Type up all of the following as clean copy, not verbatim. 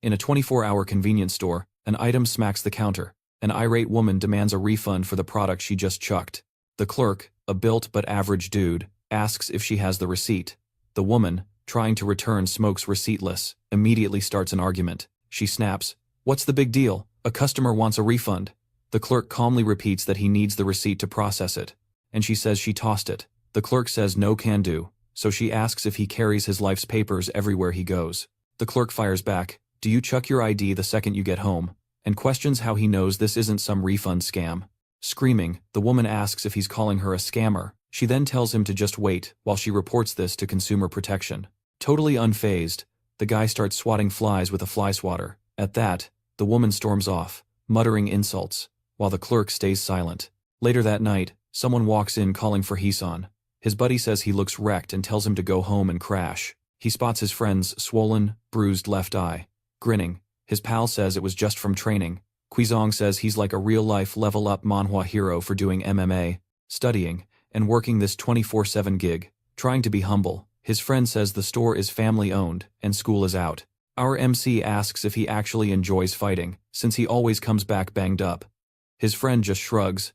In a 24-hour convenience store, an item smacks the counter. An irate woman demands a refund for the product she just chucked. The clerk, a built but average dude, asks if she has the receipt. The woman, trying to return smokes receiptless, immediately starts an argument. She snaps, "What's the big deal? A customer wants a refund." The clerk calmly repeats that he needs the receipt to process it, and she says she tossed it. The clerk says no can do, so she asks if he carries his life's papers everywhere he goes. The clerk fires back, "Do you chuck your ID the second you get home?" and questions how he knows this isn't some refund scam. Screaming, the woman asks if he's calling her a scammer. She then tells him to just wait while she reports this to Consumer Protection. Totally unfazed, the guy starts swatting flies with a fly swatter. At that, the woman storms off, muttering insults, while the clerk stays silent. Later that night, someone walks in calling for Heeson. His buddy says he looks wrecked and tells him to go home and crash. He spots his friend's swollen, bruised left eye. Grinning, his pal says it was just from training. Kwizong says he's like a real-life level-up Manhwa hero for doing MMA, studying, and working this 24/7 gig. Trying to be humble, his friend says the store is family-owned and school is out. Our MC asks if he actually enjoys fighting, since he always comes back banged up. His friend just shrugs,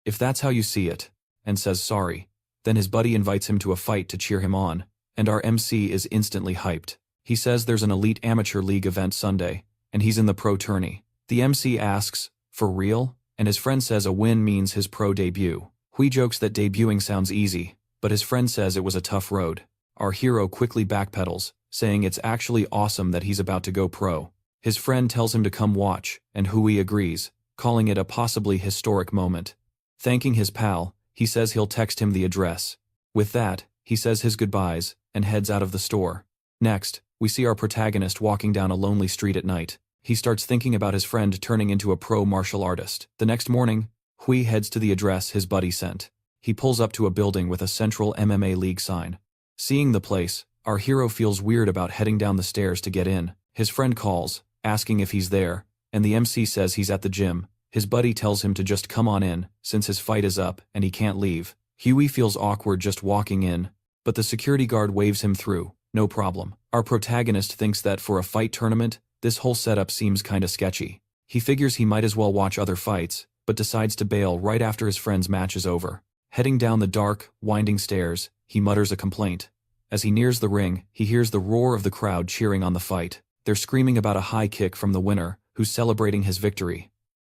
"If that's how you see it," and says sorry. Then his buddy invites him to a fight to cheer him on, and our MC is instantly hyped. He says there's an elite amateur league event Sunday, and he's in the pro tourney. The MC asks, "For real?" and his friend says a win means his pro debut. Hui jokes that debuting sounds easy, but his friend says it was a tough road. Our hero quickly backpedals, saying it's actually awesome that he's about to go pro. His friend tells him to come watch, and Hui agrees, calling it a possibly historic moment. Thanking his pal, he says he'll text him the address. With that, he says his goodbyes, and heads out of the store. Next, we see our protagonist walking down a lonely street at night. He starts thinking about his friend turning into a pro martial artist. The next morning, Hui heads to the address his buddy sent. He pulls up to a building with a Central MMA League sign. Seeing the place, our hero feels weird about heading down the stairs to get in. His friend calls, asking if he's there, and the MC says he's at the gym. His buddy tells him to just come on in, since his fight is up and he can't leave. Huey feels awkward just walking in, but the security guard waves him through, no problem. Our protagonist thinks that for a fight tournament, this whole setup seems kinda sketchy. He figures he might as well watch other fights, but decides to bail right after his friend's match is over. Heading down the dark, winding stairs, he mutters a complaint. As he nears the ring, he hears the roar of the crowd cheering on the fight. They're screaming about a high kick from the winner, who's celebrating his victory.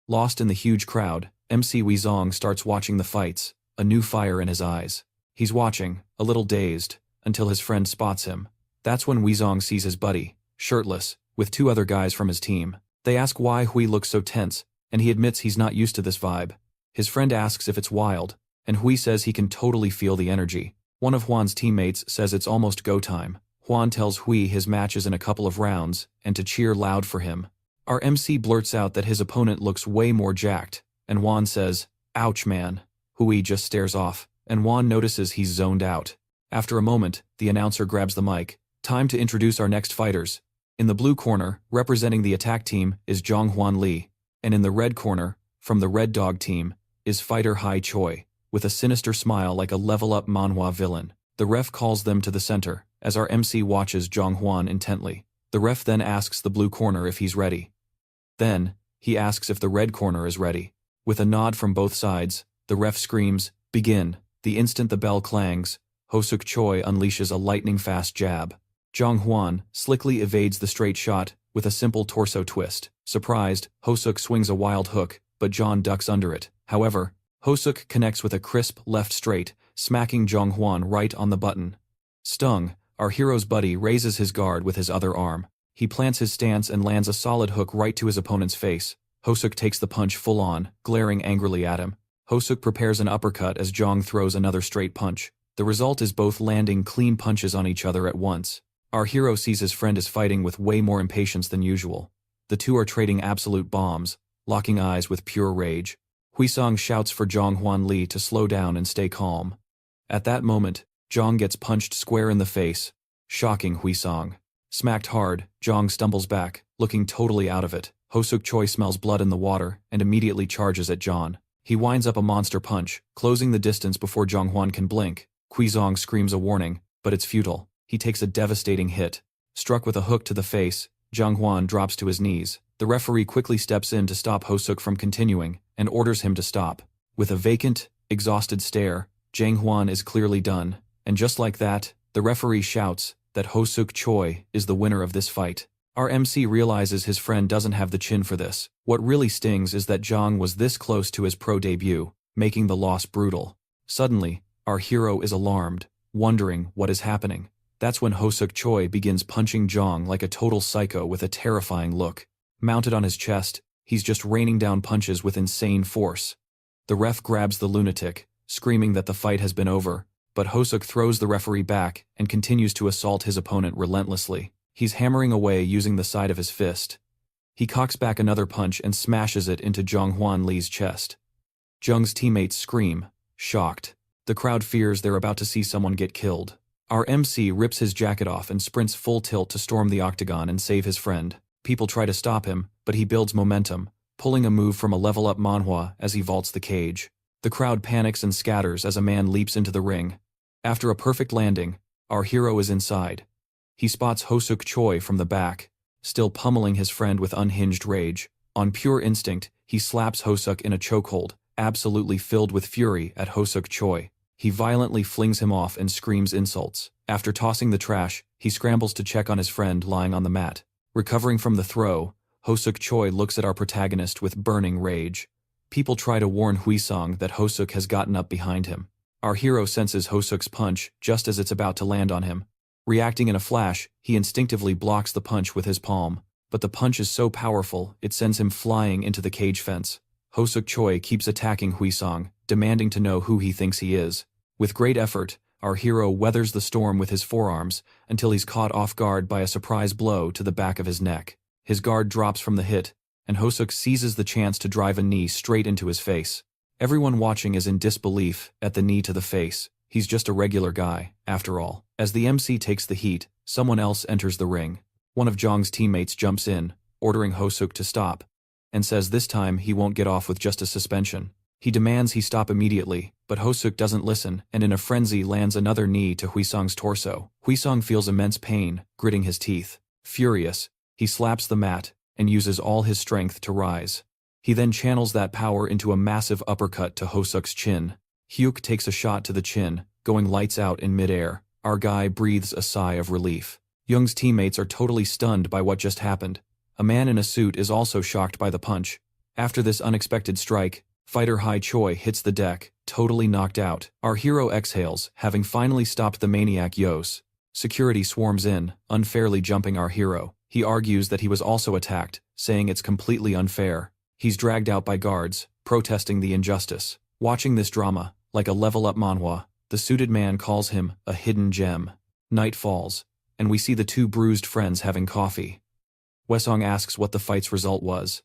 Lost in the huge crowd, MC Weizong starts watching the fights, a new fire in his eyes. He's watching, a little dazed, until his friend spots him. That's when Weizong sees his buddy, shirtless, with two other guys from his team. They ask why Hui looks so tense, and he admits he's not used to this vibe. His friend asks if it's wild, and Hui says he can totally feel the energy. One of Juan's teammates says it's almost go time. Juan tells Hui his match is in a couple of rounds, and to cheer loud for him. Our MC blurts out that his opponent looks way more jacked, and Juan says, "Ouch man." Hui just stares off, and Juan notices he's zoned out. After a moment, the announcer grabs the mic. Time to introduce our next fighters. In the blue corner, representing the attack team, is Zhang Huan Li, and in the red corner, from the Red Dog team, is fighter Hai Choi, with a sinister smile like a level-up Manhwa villain. The ref calls them to the center, as our MC watches Zhang Huan intently. The ref then asks the blue corner if he's ready. Then, he asks if the red corner is ready. With a nod from both sides, the ref screams, "Begin." The instant the bell clangs, Hosuk Choi unleashes a lightning-fast jab. Zhang Huan slickly evades the straight shot with a simple torso twist. Surprised, Hosuk swings a wild hook, but John ducks under it. However, Hosuk connects with a crisp left straight, smacking Zhang Huan right on the button. Stung, our hero's buddy raises his guard with his other arm. He plants his stance and lands a solid hook right to his opponent's face. Hosuk takes the punch full on, glaring angrily at him. Hosuk prepares an uppercut as Zhang throws another straight punch. The result is both landing clean punches on each other at once. Our hero sees his friend is fighting with way more impatience than usual. The two are trading absolute bombs, locking eyes with pure rage. Huisong shouts for Zhang Huan Li to slow down and stay calm. At that moment, Zhang gets punched square in the face, shocking Huisong. Smacked hard, Zhang stumbles back, looking totally out of it. Hosuk Choi smells blood in the water and immediately charges at Zhang. He winds up a monster punch, closing the distance before Zhang Huan can blink. Huizong screams a warning, but it's futile. He takes a devastating hit. Struck with a hook to the face, Jung Hwan drops to his knees. The referee quickly steps in to stop Hosuk from continuing, and orders him to stop. With a vacant, exhausted stare, Jang Hwan is clearly done, and just like that, the referee shouts that Hosuk Choi is the winner of this fight. Our MC realizes his friend doesn't have the chin for this. What really stings is that Jang was this close to his pro debut, making the loss brutal. Suddenly, our hero is alarmed, wondering what is happening. That's when Hosuk Choi begins punching Jang like a total psycho with a terrifying look. Mounted on his chest, he's just raining down punches with insane force. The ref grabs the lunatic, screaming that the fight has been over, but Hosuk throws the referee back and continues to assault his opponent relentlessly. He's hammering away using the side of his fist. He cocks back another punch and smashes it into Jung Hwan Lee's chest. Jung's teammates scream, shocked. The crowd fears they're about to see someone get killed. Our MC rips his jacket off and sprints full tilt to storm the octagon and save his friend. People try to stop him, but he builds momentum, pulling a move from a level-up Manhwa as he vaults the cage. The crowd panics and scatters as a man leaps into the ring. After a perfect landing, our hero is inside. He spots Hosuk Choi from the back, still pummeling his friend with unhinged rage. On pure instinct, he slaps Hosuk in a chokehold, absolutely filled with fury at Hosuk Choi. He violently flings him off and screams insults. After tossing the trash, he scrambles to check on his friend lying on the mat. Recovering from the throw, Hosuk Choi looks at our protagonist with burning rage. People try to warn Huisong that Hosuk has gotten up behind him. Our hero senses Hosuk's punch just as it's about to land on him. Reacting in a flash, he instinctively blocks the punch with his palm, but the punch is so powerful it sends him flying into the cage fence. Hosuk Choi keeps attacking Huisong, demanding to know who he thinks he is. With great effort, our hero weathers the storm with his forearms until he's caught off guard by a surprise blow to the back of his neck. His guard drops from the hit, and Hosuk seizes the chance to drive a knee straight into his face. Everyone watching is in disbelief at the knee to the face. He's just a regular guy, after all. As the MC takes the heat, someone else enters the ring. One of Jong's teammates jumps in, ordering Hosuk to stop, and says this time he won't get off with just a suspension. He demands he stop immediately, but Hosuk doesn't listen and in a frenzy lands another knee to Huisong's torso. Huisong feels immense pain, gritting his teeth. Furious, he slaps the mat and uses all his strength to rise. He then channels that power into a massive uppercut to Hosuk's chin. Hyuk takes a shot to the chin, going lights out in midair. Our guy breathes a sigh of relief. Young's teammates are totally stunned by what just happened. A man in a suit is also shocked by the punch. After this unexpected strike, fighter Hai Choi hits the deck, totally knocked out. Our hero exhales, having finally stopped the maniac Yos. Security swarms in, unfairly jumping our hero. He argues that he was also attacked, saying it's completely unfair. He's dragged out by guards, protesting the injustice. Watching this drama, like a level-up manhwa, the suited man calls him a hidden gem. Night falls, and we see the two bruised friends having coffee. Wesong asks what the fight's result was.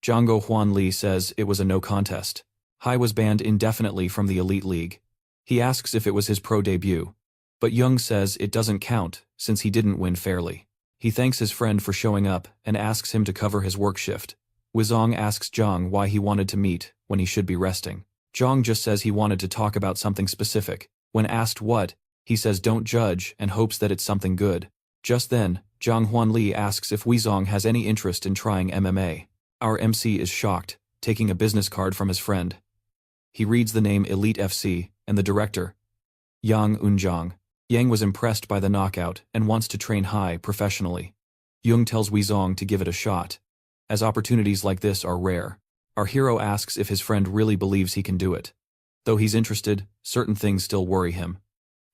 Jango Hwan Lee says it was a no contest. Hai was banned indefinitely from the Elite League. He asks if it was his pro debut, but Young says it doesn't count since he didn't win fairly. He thanks his friend for showing up and asks him to cover his work shift. Wizong asks Zhang why he wanted to meet when he should be resting. Zhang just says he wanted to talk about something specific. When asked what, he says don't judge and hopes that it's something good. Just then, Zhang Hwan Lee asks if Wizong has any interest in trying MMA. Our MC is shocked, taking a business card from his friend. He reads the name Elite FC and the director, Yang Eunjong. Yang was impressed by the knockout and wants to train Hai professionally. Jung tells Wizong to give it a shot, as opportunities like this are rare. Our hero asks if his friend really believes he can do it. Though he's interested, certain things still worry him.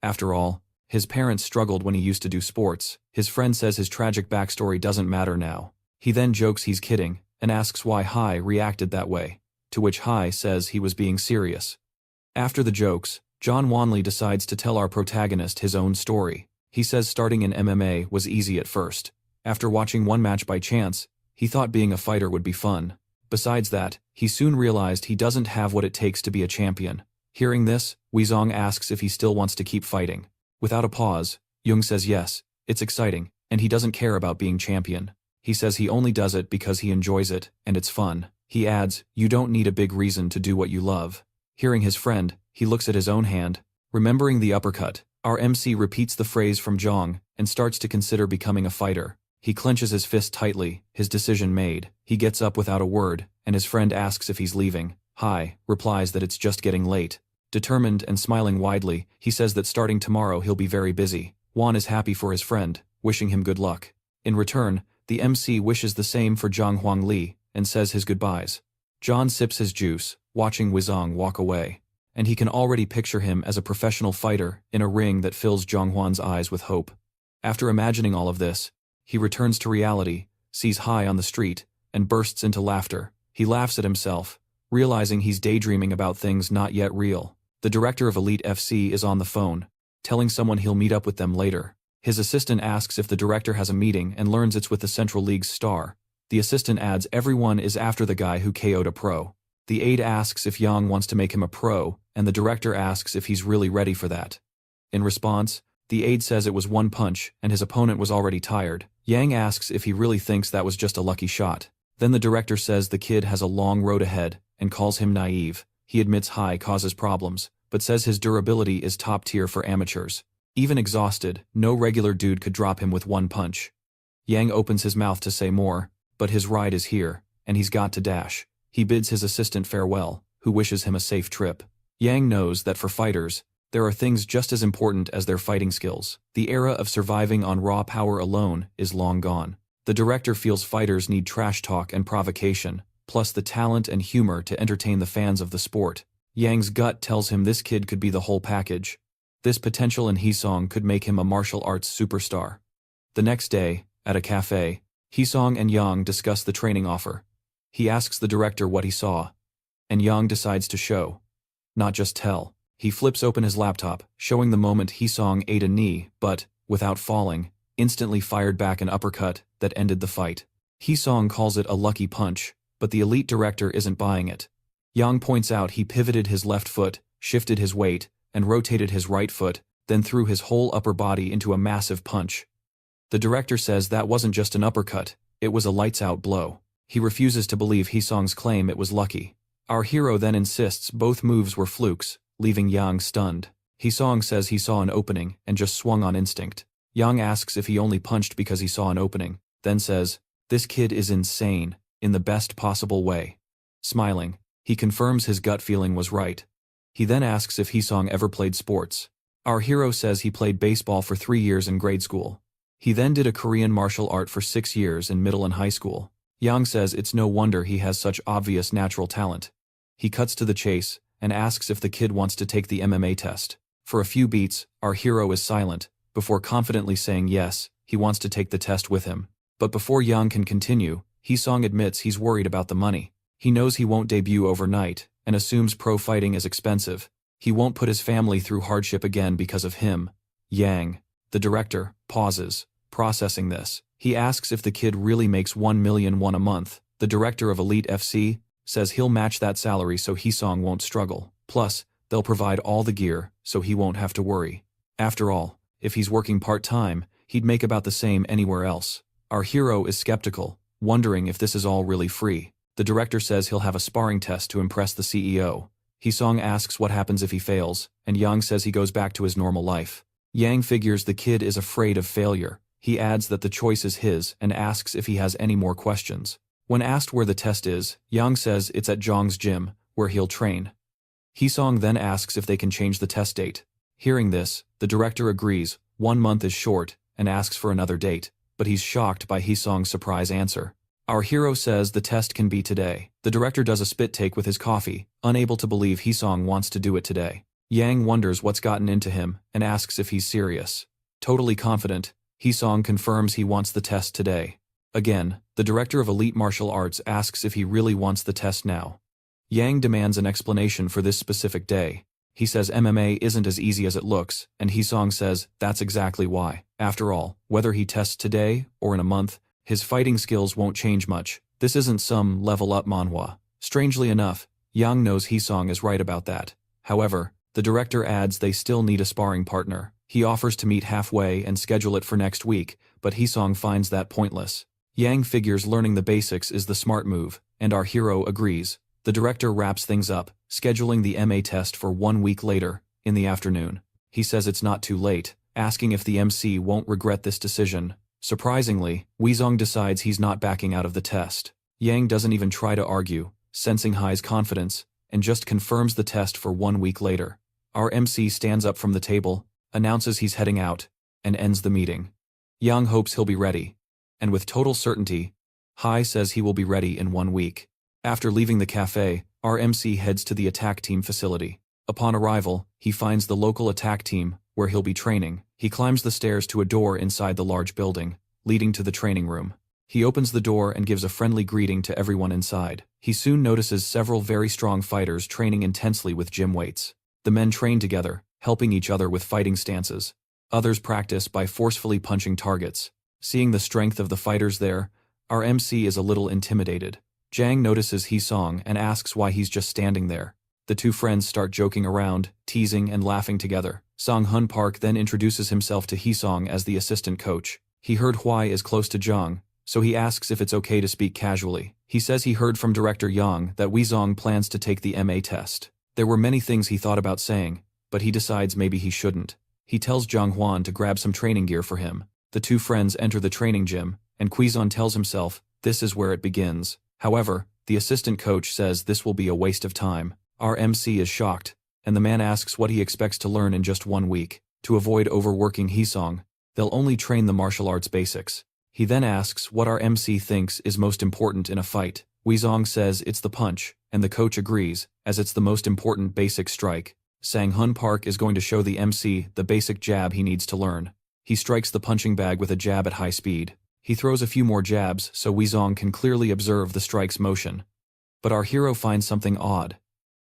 After all, his parents struggled when he used to do sports. His friend says his tragic backstory doesn't matter now. He then jokes he's kidding, and asks why Hai reacted that way, to which Hai says he was being serious. After the jokes, John Wanley decides to tell our protagonist his own story. He says starting in MMA was easy at first. After watching one match by chance, he thought being a fighter would be fun. Besides that, he soon realized he doesn't have what it takes to be a champion. Hearing this, Wizong asks if he still wants to keep fighting. Without a pause, Jung says yes, it's exciting, and he doesn't care about being champion. He says he only does it because he enjoys it, and it's fun. He adds, you don't need a big reason to do what you love. Hearing his friend, he looks at his own hand. Remembering the uppercut, our MC repeats the phrase from Zhang and starts to consider becoming a fighter. He clenches his fist tightly, his decision made. He gets up without a word, and his friend asks if he's leaving. Hi, replies that it's just getting late. Determined and smiling widely, he says that starting tomorrow he'll be very busy. Juan is happy for his friend, wishing him good luck. In return, the MC wishes the same for Zhang Huangli, and says his goodbyes. John sips his juice, watching Wizong walk away. And he can already picture him as a professional fighter in a ring that fills Zhang Huan's eyes with hope. After imagining all of this, he returns to reality, sees Hai on the street, and bursts into laughter. He laughs at himself, realizing he's daydreaming about things not yet real. The director of Elite FC is on the phone, telling someone he'll meet up with them later. His assistant asks if the director has a meeting and learns it's with the Central League's star. The assistant adds everyone is after the guy who KO'd a pro. The aide asks if Yang wants to make him a pro, and the director asks if he's really ready for that. In response, the aide says it was one punch and his opponent was already tired. Yang asks if he really thinks that was just a lucky shot. Then the director says the kid has a long road ahead and calls him naive. He admits Hai causes problems, but says his durability is top tier for amateurs. Even exhausted, no regular dude could drop him with one punch. Yang opens his mouth to say more, but his ride is here, and he's got to dash. He bids his assistant farewell, who wishes him a safe trip. Yang knows that for fighters, there are things just as important as their fighting skills. The era of surviving on raw power alone is long gone. The director feels fighters need trash talk and provocation, plus the talent and humor to entertain the fans of the sport. Yang's gut tells him this kid could be the whole package. This potential in Heesong could make him a martial arts superstar. The next day, at a cafe, Heesong and Yang discuss the training offer. He asks the director what he saw, and Yang decides to show, not just tell. He flips open his laptop, showing the moment Heesong ate a knee, but, without falling, instantly fired back an uppercut that ended the fight. Heesong calls it a lucky punch, but the elite director isn't buying it. Yang points out he pivoted his left foot, shifted his weight, and rotated his right foot, then threw his whole upper body into a massive punch. The director says that wasn't just an uppercut, it was a lights-out blow. He refuses to believe Heesong's claim it was lucky. Our hero then insists both moves were flukes, leaving Yang stunned. Heesong says he saw an opening and just swung on instinct. Yang asks if he only punched because he saw an opening, then says, "This kid is insane, in the best possible way." Smiling, he confirms his gut feeling was right. He then asks if Heesong ever played sports. Our hero says he played baseball for 3 years in grade school. He then did a Korean martial art for 6 years in middle and high school. Yang says it's no wonder he has such obvious natural talent. He cuts to the chase and asks if the kid wants to take the MMA test. For a few beats, our hero is silent, before confidently saying yes, he wants to take the test with him. But before Yang can continue, Heesong admits he's worried about the money. He knows he won't debut overnight, and assumes pro fighting is expensive. He won't put his family through hardship again because of him. Yang, the director, pauses, processing this. He asks if the kid really makes 1 million won a month. The director of Elite FC says he'll match that salary so Heesong won't struggle. Plus, they'll provide all the gear, so he won't have to worry. After all, if he's working part-time, he'd make about the same anywhere else. Our hero is skeptical, wondering if this is all really free. The director says he'll have a sparring test to impress the CEO. Heesong asks what happens if he fails, and Yang says he goes back to his normal life. Yang figures the kid is afraid of failure. He adds that the choice is his and asks if he has any more questions. When asked where the test is, Yang says it's at Zhang's gym, where he'll train. Heesong then asks if they can change the test date. Hearing this, the director agrees, 1 month is short, and asks for another date, but he's shocked by Heesong's surprise answer. Our hero says the test can be today. The director does a spit take with his coffee, unable to believe Heesong wants to do it today. Yang wonders what's gotten into him and asks if he's serious. Totally confident, Heesong confirms he wants the test today. Again, the director of Elite Martial Arts asks if he really wants the test now. Yang demands an explanation for this specific day. He says MMA isn't as easy as it looks, and Heesong says that's exactly why. After all, whether he tests today or in a month, his fighting skills won't change much. This isn't some level-up manhwa. Strangely enough, Yang knows Heesong is right about that. However, the director adds they still need a sparring partner. He offers to meet halfway and schedule it for next week, but Heesong finds that pointless. Yang figures learning the basics is the smart move, and our hero agrees. The director wraps things up, scheduling the MA test for 1 week later, in the afternoon. He says it's not too late, asking if the MC won't regret this decision. Surprisingly, Weizong decides he's not backing out of the test. Yang doesn't even try to argue, sensing Hai's confidence, and just confirms the test for 1 week later. Our MC stands up from the table, announces he's heading out, and ends the meeting. Yang hopes he'll be ready. And with total certainty, Hai says he will be ready in 1 week. After leaving the cafe, our MC heads to the attack team facility. Upon arrival, he finds the local attack team, where he'll be training. He climbs the stairs to a door inside the large building, leading to the training room. He opens the door and gives a friendly greeting to everyone inside. He soon notices several very strong fighters training intensely with gym weights. The men train together, helping each other with fighting stances. Others practice by forcefully punching targets. Seeing the strength of the fighters there, our MC is a little intimidated. Jang notices Hee-song and asks why he's just standing there. The two friends start joking around, teasing and laughing together. Song-hun Park then introduces himself to Hee-song as the assistant coach. He heard Hwai is close to Jang, so he asks if it's okay to speak casually. He says he heard from director Yang that Weizong plans to take the MA test. There were many things he thought about saying, but he decides maybe he shouldn't. He tells Jang Hwan to grab some training gear for him. The two friends enter the training gym, and Quizon tells himself this is where it begins. However, the assistant coach says this will be a waste of time. Our MC is shocked, and the man asks what he expects to learn in just 1 week. To avoid overworking Hee-song, they'll only train the martial arts basics. He then asks what our MC thinks is most important in a fight. Weizong says it's the punch, and the coach agrees, as it's the most important basic strike. Sang-hun Park is going to show the MC the basic jab he needs to learn. He strikes the punching bag with a jab at high speed. He throws a few more jabs so Weizong can clearly observe the strike's motion. But our hero finds something odd,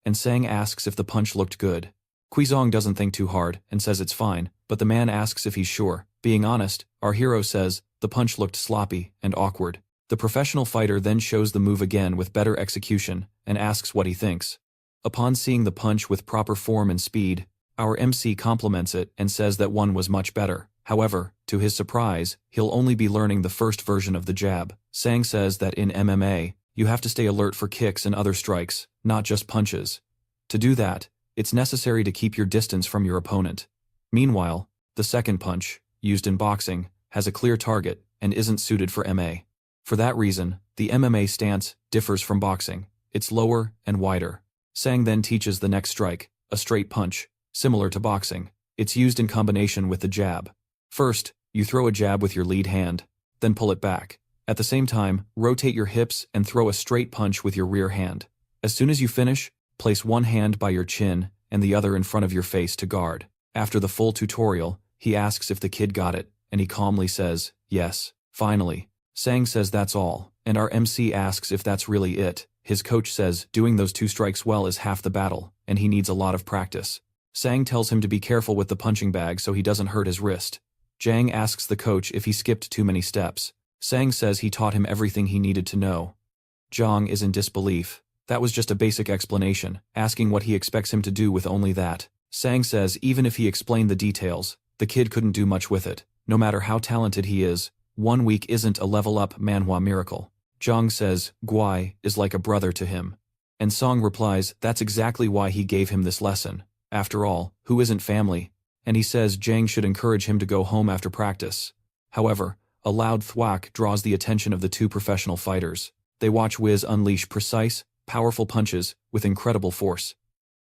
and Sang asks if the punch looked good. Quizong doesn't think too hard and says it's fine, but the man asks if he's sure. Being honest, our hero says the punch looked sloppy and awkward. The professional fighter then shows the move again with better execution and asks what he thinks. Upon seeing the punch with proper form and speed, our MC compliments it and says that one was much better. However, to his surprise, he'll only be learning the first version of the jab. Sang says that in MMA, you have to stay alert for kicks and other strikes, not just punches. To do that, it's necessary to keep your distance from your opponent. Meanwhile, the second punch, used in boxing, has a clear target and isn't suited for MA. For that reason, the MMA stance differs from boxing. It's lower and wider. Sang then teaches the next strike, a straight punch, similar to boxing. It's used in combination with the jab. First, you throw a jab with your lead hand, then pull it back. At the same time, rotate your hips and throw a straight punch with your rear hand. As soon as you finish, place one hand by your chin and the other in front of your face to guard. After the full tutorial, he asks if the kid got it, and he calmly says, yes. Finally, Sang says that's all, and our MC asks if that's really it. His coach says doing those 2 strikes well is half the battle, and he needs a lot of practice. Sang tells him to be careful with the punching bag so he doesn't hurt his wrist. Jang asks the coach if he skipped too many steps. Sang says he taught him everything he needed to know. Jang is in disbelief. That was just a basic explanation, asking what he expects him to do with only that. Sang says even if he explained the details, the kid couldn't do much with it. No matter how talented he is, 1 week isn't a level-up Manhwa miracle. Jang says Guai is like a brother to him. And Song replies that's exactly why he gave him this lesson. After all, who isn't family? And he says Jang should encourage him to go home after practice. However, a loud thwack draws the attention of the 2 professional fighters. They watch Wiz unleash precise, powerful punches with incredible force.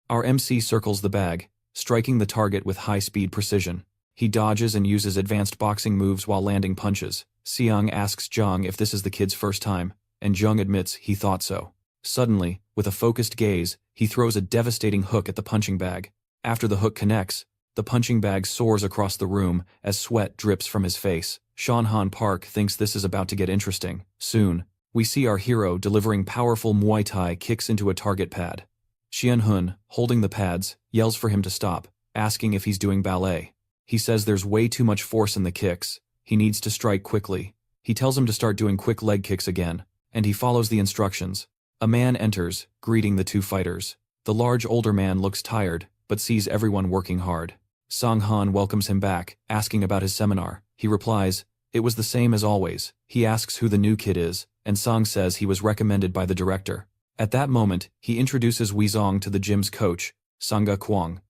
Our MC circles the bag, striking the target with high-speed precision. He dodges and uses advanced boxing moves while landing punches. Seong asks Jung if this is the kid's first time, and Jung admits he thought so. Suddenly, with a focused gaze, he throws a devastating hook at the punching bag. After the hook connects, the punching bag soars across the room as sweat drips from his face. Shan-han Park thinks this is about to get interesting. Soon, we see our hero delivering powerful Muay Thai kicks into a target pad. Xian-hun, holding the pads, yells for him to stop, asking if he's doing ballet. He says there's way too much force in the kicks. He needs to strike quickly. He tells him to start doing quick leg kicks again, and he follows the instructions. A man enters, greeting the 2 fighters. The large older man looks tired, but sees everyone working hard. Song-han welcomes him back, asking about his seminar. He replies, it was the same as always. He asks who the new kid is, and Song says he was recommended by the director. At that moment, he introduces Weizong to the gym's coach, Sangha Kwang.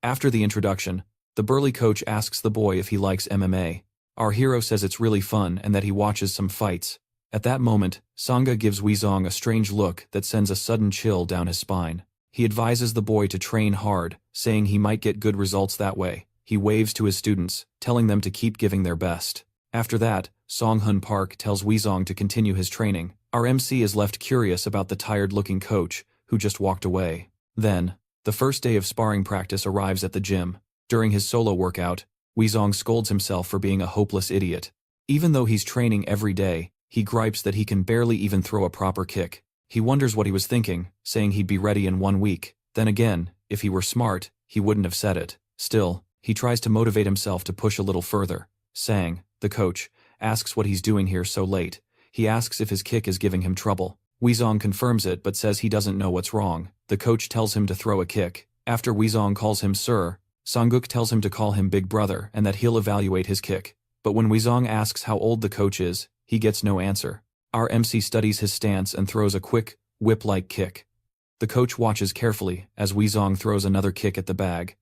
After the introduction, the burly coach asks the boy if he likes MMA. Our hero says it's really fun and that he watches some fights. At that moment, Sangha gives Weezong a strange look that sends a sudden chill down his spine. He advises the boy to train hard, saying he might get good results that way. He waves to his students, telling them to keep giving their best. After that, Song-hun Park tells Weezong to continue his training. Our MC is left curious about the tired-looking coach, who just walked away. Then, the first day of sparring practice arrives at the gym. During his solo workout, Weezong scolds himself for being a hopeless idiot. Even though he's training every day, he gripes that he can barely even throw a proper kick. He wonders what he was thinking, saying he'd be ready in 1 week. Then again, if he were smart, he wouldn't have said it. Still, he tries to motivate himself to push a little further. Sang, the coach, asks what he's doing here so late. He asks if his kick is giving him trouble. Weezong confirms it but says he doesn't know what's wrong. The coach tells him to throw a kick. After Weezong calls him sir, Sangguk tells him to call him big brother and that he'll evaluate his kick. But when Weezong asks how old the coach is, he gets no answer. Our MC studies his stance and throws a quick, whip-like kick. The coach watches carefully as Weezong throws another kick at the bag.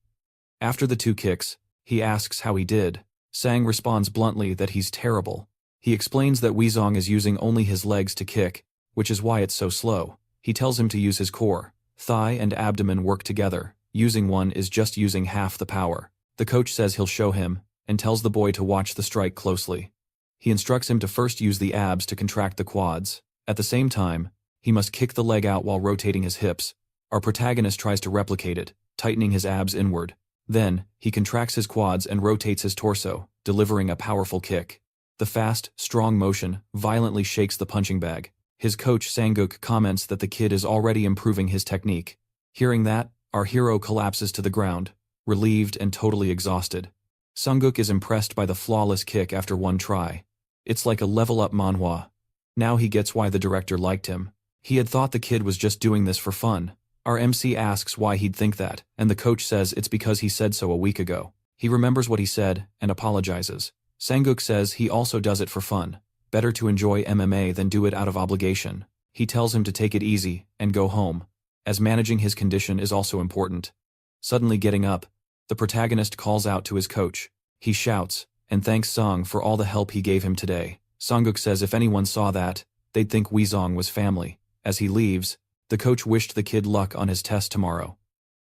After the 2 kicks, he asks how he did. Sang responds bluntly that he's terrible. He explains that Weezong is using only his legs to kick, which is why it's so slow. He tells him to use his core. Thigh and abdomen work together. Using one is just using half the power. The coach says he'll show him, and tells the boy to watch the strike closely. He instructs him to first use the abs to contract the quads. At the same time, he must kick the leg out while rotating his hips. Our protagonist tries to replicate it, tightening his abs inward. Then, he contracts his quads and rotates his torso, delivering a powerful kick. The fast, strong motion violently shakes the punching bag. His coach Sangguk comments that the kid is already improving his technique. Hearing that, our hero collapses to the ground, relieved and totally exhausted. Sangguk is impressed by the flawless kick after 1 try. It's like a level-up manhwa. Now he gets why the director liked him. He had thought the kid was just doing this for fun. Our MC asks why he'd think that, and the coach says it's because he said so a week ago. He remembers what he said and apologizes. Sangguk says he also does it for fun. Better to enjoy MMA than do it out of obligation. He tells him to take it easy and go home, as managing his condition is also important. Suddenly getting up, the protagonist calls out to his coach. He shouts and thanks Song for all the help he gave him today. Sangguk says if anyone saw that, they'd think Weezong was family. As he leaves, the coach wished the kid luck on his test tomorrow.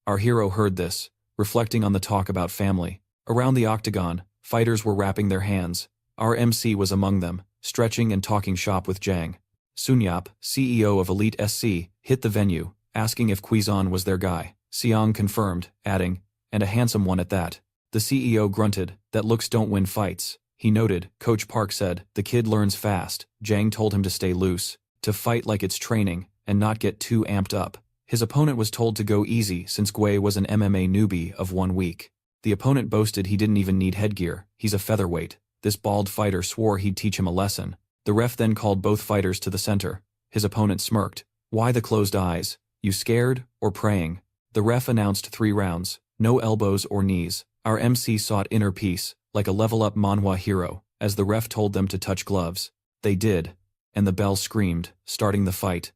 Our hero heard this, reflecting on the talk about family. Around the octagon, fighters were wrapping their hands. Our MC was among them, stretching and talking shop with Jang. Sunyap, CEO of Elite SC, hit the venue, asking if Quizon was their guy. Seong confirmed, adding, and a handsome one at that. The CEO grunted, that looks don't win fights. He noted, Coach Park said, the kid learns fast. Jang told him to stay loose, to fight like it's training, and not get too amped up. His opponent was told to go easy since Gui was an MMA newbie of 1 week. The opponent boasted he didn't even need headgear, he's a featherweight. This bald fighter swore he'd teach him a lesson. The ref then called both fighters to the center. His opponent smirked. Why the closed eyes? You scared, or praying? The ref announced 3 rounds, no elbows or knees. Our MC sought inner peace, like a level-up manhwa hero, as the ref told them to touch gloves. They did, and the bell screamed, starting the fight.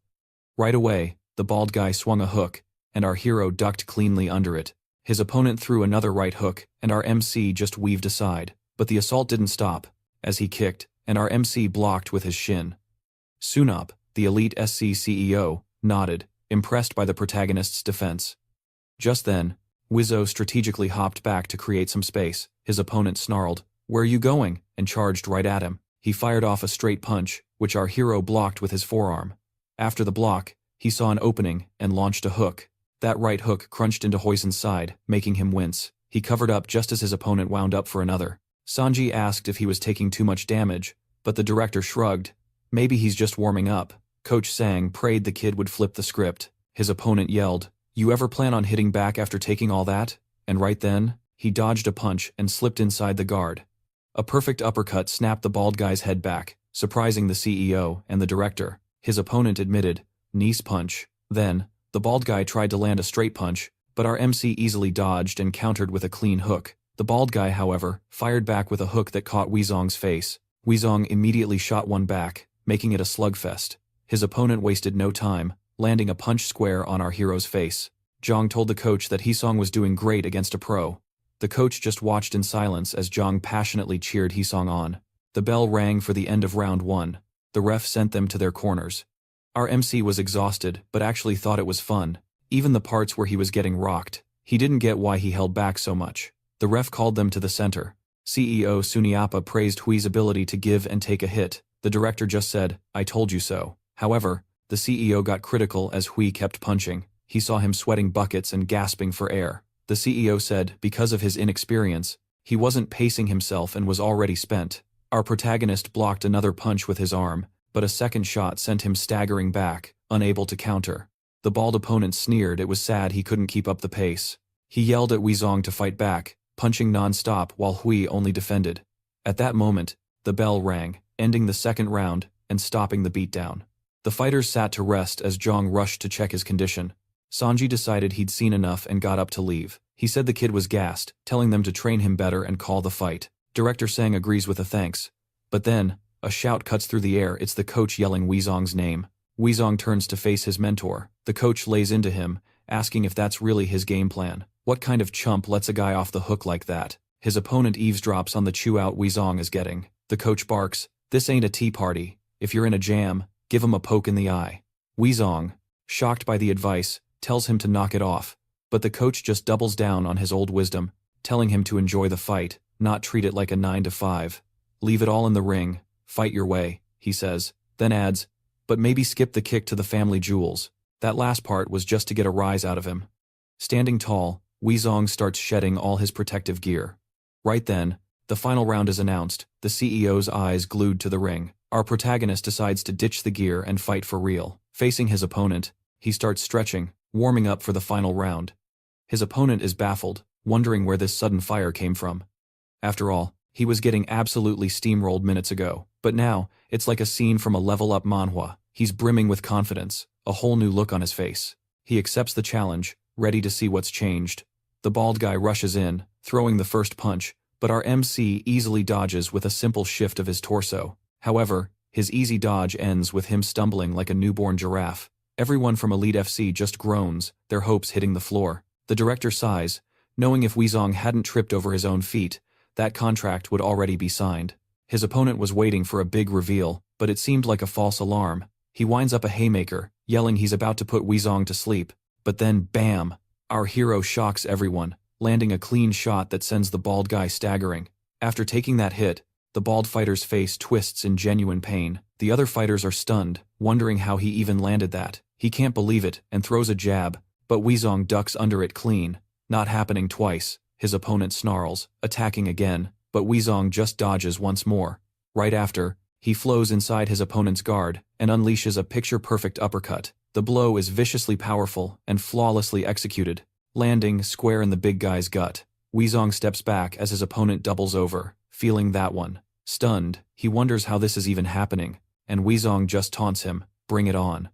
Right away, the bald guy swung a hook, and our hero ducked cleanly under it. His opponent threw another right hook, and our MC just weaved aside. But the assault didn't stop, as he kicked, and our MC blocked with his shin. Sunop, the Elite SC CEO, nodded, impressed by the protagonist's defense. Just then, Wizzo strategically hopped back to create some space. His opponent snarled, "Where are you going?" and charged right at him. He fired off a straight punch, which our hero blocked with his forearm. After the block, he saw an opening and launched a hook. That right hook crunched into Hoisen's side, making him wince. He covered up just as his opponent wound up for another. Sanji asked if he was taking too much damage, but the director shrugged. Maybe he's just warming up. Coach Sang prayed the kid would flip the script. His opponent yelled, "You ever plan on hitting back after taking all that?" And right then, he dodged a punch and slipped inside the guard. A perfect uppercut snapped the bald guy's head back, surprising the CEO and the director. His opponent admitted, "Nice punch." Then, the bald guy tried to land a straight punch, but our MC easily dodged and countered with a clean hook. The bald guy, however, fired back with a hook that caught Weezong's face. Weezong immediately shot one back, making it a slugfest. His opponent wasted no time, landing a punch square on our hero's face. Jong told the coach that Heesong was doing great against a pro. The coach just watched in silence as Zhang passionately cheered Hisong on. The bell rang for the end of round 1. The ref sent them to their corners. Our MC was exhausted, but actually thought it was fun. Even the parts where he was getting rocked. He didn't get why he held back so much. The ref called them to the center. CEO Sunyapa praised Hui's ability to give and take a hit. The director just said, "I told you so." However, the CEO got critical as Hui kept punching. He saw him sweating buckets and gasping for air. The CEO said, because of his inexperience, he wasn't pacing himself and was already spent. Our protagonist blocked another punch with his arm, but a second shot sent him staggering back, unable to counter. The bald opponent sneered. It was sad he couldn't keep up the pace. He yelled at Huizong to fight back, punching non-stop while Hui only defended. At that moment, the bell rang, ending the second round and stopping the beatdown. The fighters sat to rest as Zhang rushed to check his condition. Sanji decided he'd seen enough and got up to leave. He said the kid was gassed, telling them to train him better and call the fight. Director Sang agrees with a thanks. But then, a shout cuts through the air. It's the coach yelling Huizong's name. Huizong turns to face his mentor. The coach lays into him, asking if that's really his game plan. What kind of chump lets a guy off the hook like that? His opponent eavesdrops on the chew-out Huizong is getting. The coach barks, "This ain't a tea party. If you're in a jam, give him a poke in the eye." Huizong, shocked by the advice, tells him to knock it off. But the coach just doubles down on his old wisdom, telling him to enjoy the fight, not treat it like a 9 to 5. "Leave it all in the ring, fight your way," he says, then adds, "But maybe skip the kick to the family jewels." That last part was just to get a rise out of him. Standing tall, Huizong starts shedding all his protective gear. Right then, the final round is announced, the CEO's eyes glued to the ring. Our protagonist decides to ditch the gear and fight for real. Facing his opponent, he starts stretching, warming up for the final round. His opponent is baffled, wondering where this sudden fire came from. After all, he was getting absolutely steamrolled minutes ago, but now, it's like a scene from a level-up manhwa. He's brimming with confidence, a whole new look on his face. He accepts the challenge, ready to see what's changed. The bald guy rushes in, throwing the first punch, but our MC easily dodges with a simple shift of his torso. However, his easy dodge ends with him stumbling like a newborn giraffe. Everyone from Elite FC just groans, their hopes hitting the floor. The director sighs, knowing if Huizong hadn't tripped over his own feet, that contract would already be signed. His opponent was waiting for a big reveal, but it seemed like a false alarm. He winds up a haymaker, yelling he's about to put Huizong to sleep. But then, bam! Our hero shocks everyone, landing a clean shot that sends the bald guy staggering. After taking that hit, the bald fighter's face twists in genuine pain. The other fighters are stunned, wondering how he even landed that. He can't believe it and throws a jab, but Huizong ducks under it clean. Not happening twice. His opponent snarls, attacking again, but Huizong just dodges once more. Right after, he flows inside his opponent's guard and unleashes a picture-perfect uppercut. The blow is viciously powerful and flawlessly executed, landing square in the big guy's gut. Huizong steps back as his opponent doubles over, feeling that one. Stunned, he wonders how this is even happening, and Huizong just taunts him, "Bring it on."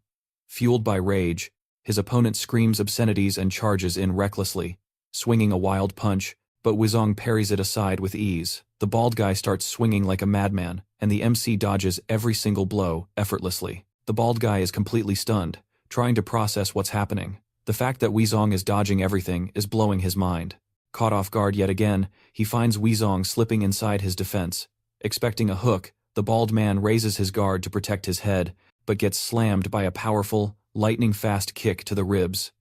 Fueled by rage, his opponent screams obscenities and charges in recklessly, swinging a wild punch, but Huizong parries it aside with ease. The bald guy starts swinging like a madman, and the MC dodges every single blow effortlessly. The bald guy is completely stunned, trying to process what's happening. The fact that Huizong is dodging everything is blowing his mind. Caught off guard yet again, he finds Huizong slipping inside his defense. Expecting a hook, the bald man raises his guard to protect his head, but gets slammed by a powerful, lightning-fast kick to the ribs.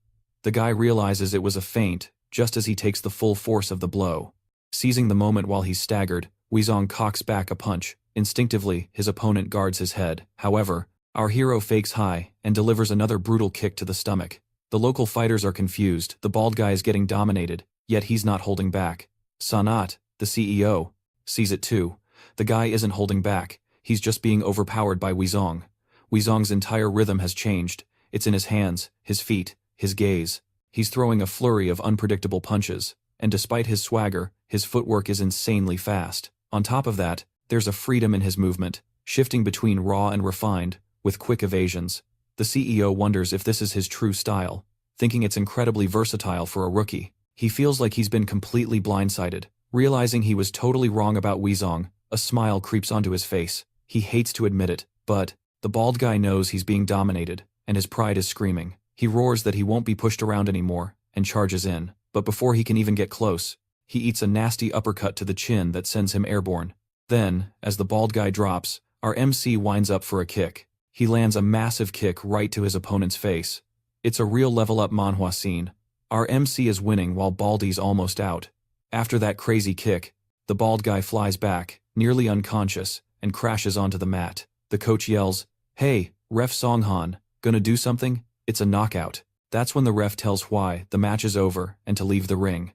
The guy realizes it was a feint, just as he takes the full force of the blow. Seizing the moment while he's staggered, Huizong cocks back a punch. Instinctively, his opponent guards his head. However, our hero fakes high and delivers another brutal kick to the stomach. The local fighters are confused. The bald guy is getting dominated, yet he's not holding back. Sanat, the CEO, sees it too. The guy isn't holding back. He's just being overpowered by Huizong. Huizong's entire rhythm has changed. It's in his hands, his feet, his gaze. He's throwing a flurry of unpredictable punches, and despite his swagger, his footwork is insanely fast. On top of that, there's a freedom in his movement, shifting between raw and refined, with quick evasions. The CEO wonders if this is his true style, thinking it's incredibly versatile for a rookie. He feels like he's been completely blindsided. Realizing he was totally wrong about Huizong, a smile creeps onto his face. He hates to admit it, but the bald guy knows he's being dominated, and his pride is screaming. He roars that he won't be pushed around anymore, and charges in. But before he can even get close, He eats a nasty uppercut to the chin that sends him airborne. Then, as the bald guy drops, our MC winds up for a kick. He lands a massive kick right to his opponent's face. It's a real level-up Manhwa scene. Our MC is winning while Baldy's almost out. After that crazy kick, the bald guy flies back, nearly unconscious, and crashes onto the mat. The coach yells, "Hey, ref Songhan, gonna do something?" It's a knockout. That's when the ref tells Hwai the match is over and to leave the ring.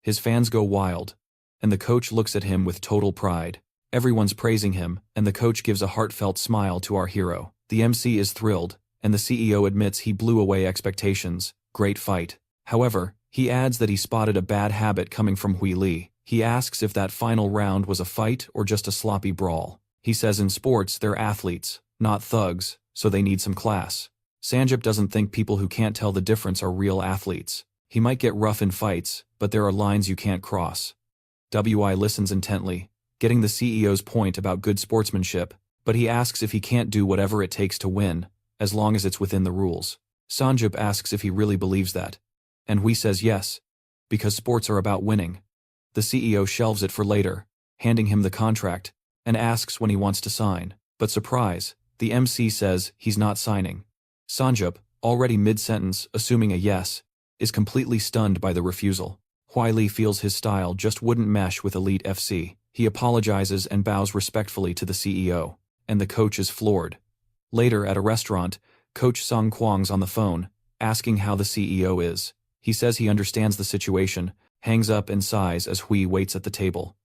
His fans go wild, and the coach looks at him with total pride. Everyone's praising him, and the coach gives a heartfelt smile to our hero. The MC is thrilled, and the CEO admits he blew away expectations. Great fight. However, he adds that he spotted a bad habit coming from Hui Li. He asks if that final round was a fight or just a sloppy brawl. He says in sports they're athletes, not thugs, so they need some class. Sanjip doesn't think people who can't tell the difference are real athletes. He might get rough in fights, but there are lines you can't cross. Wi listens intently, getting the CEO's point about good sportsmanship, but he asks if he can't do whatever it takes to win, as long as it's within the rules. Sanjip asks if he really believes that. And Hui says yes, because sports are about winning. The CEO shelves it for later, handing him the contract, and asks when he wants to sign. But surprise, the MC says he's not signing. Sanjip, already mid-sentence, assuming a yes, is completely stunned by the refusal. Hwai Li feels his style just wouldn't mesh with Elite FC. He apologizes and bows respectfully to the CEO, and the coach is floored. Later at a restaurant, Coach Song Kwang's on the phone, asking how the CEO is. He says he understands the situation, hangs up and sighs as Hui waits at the table.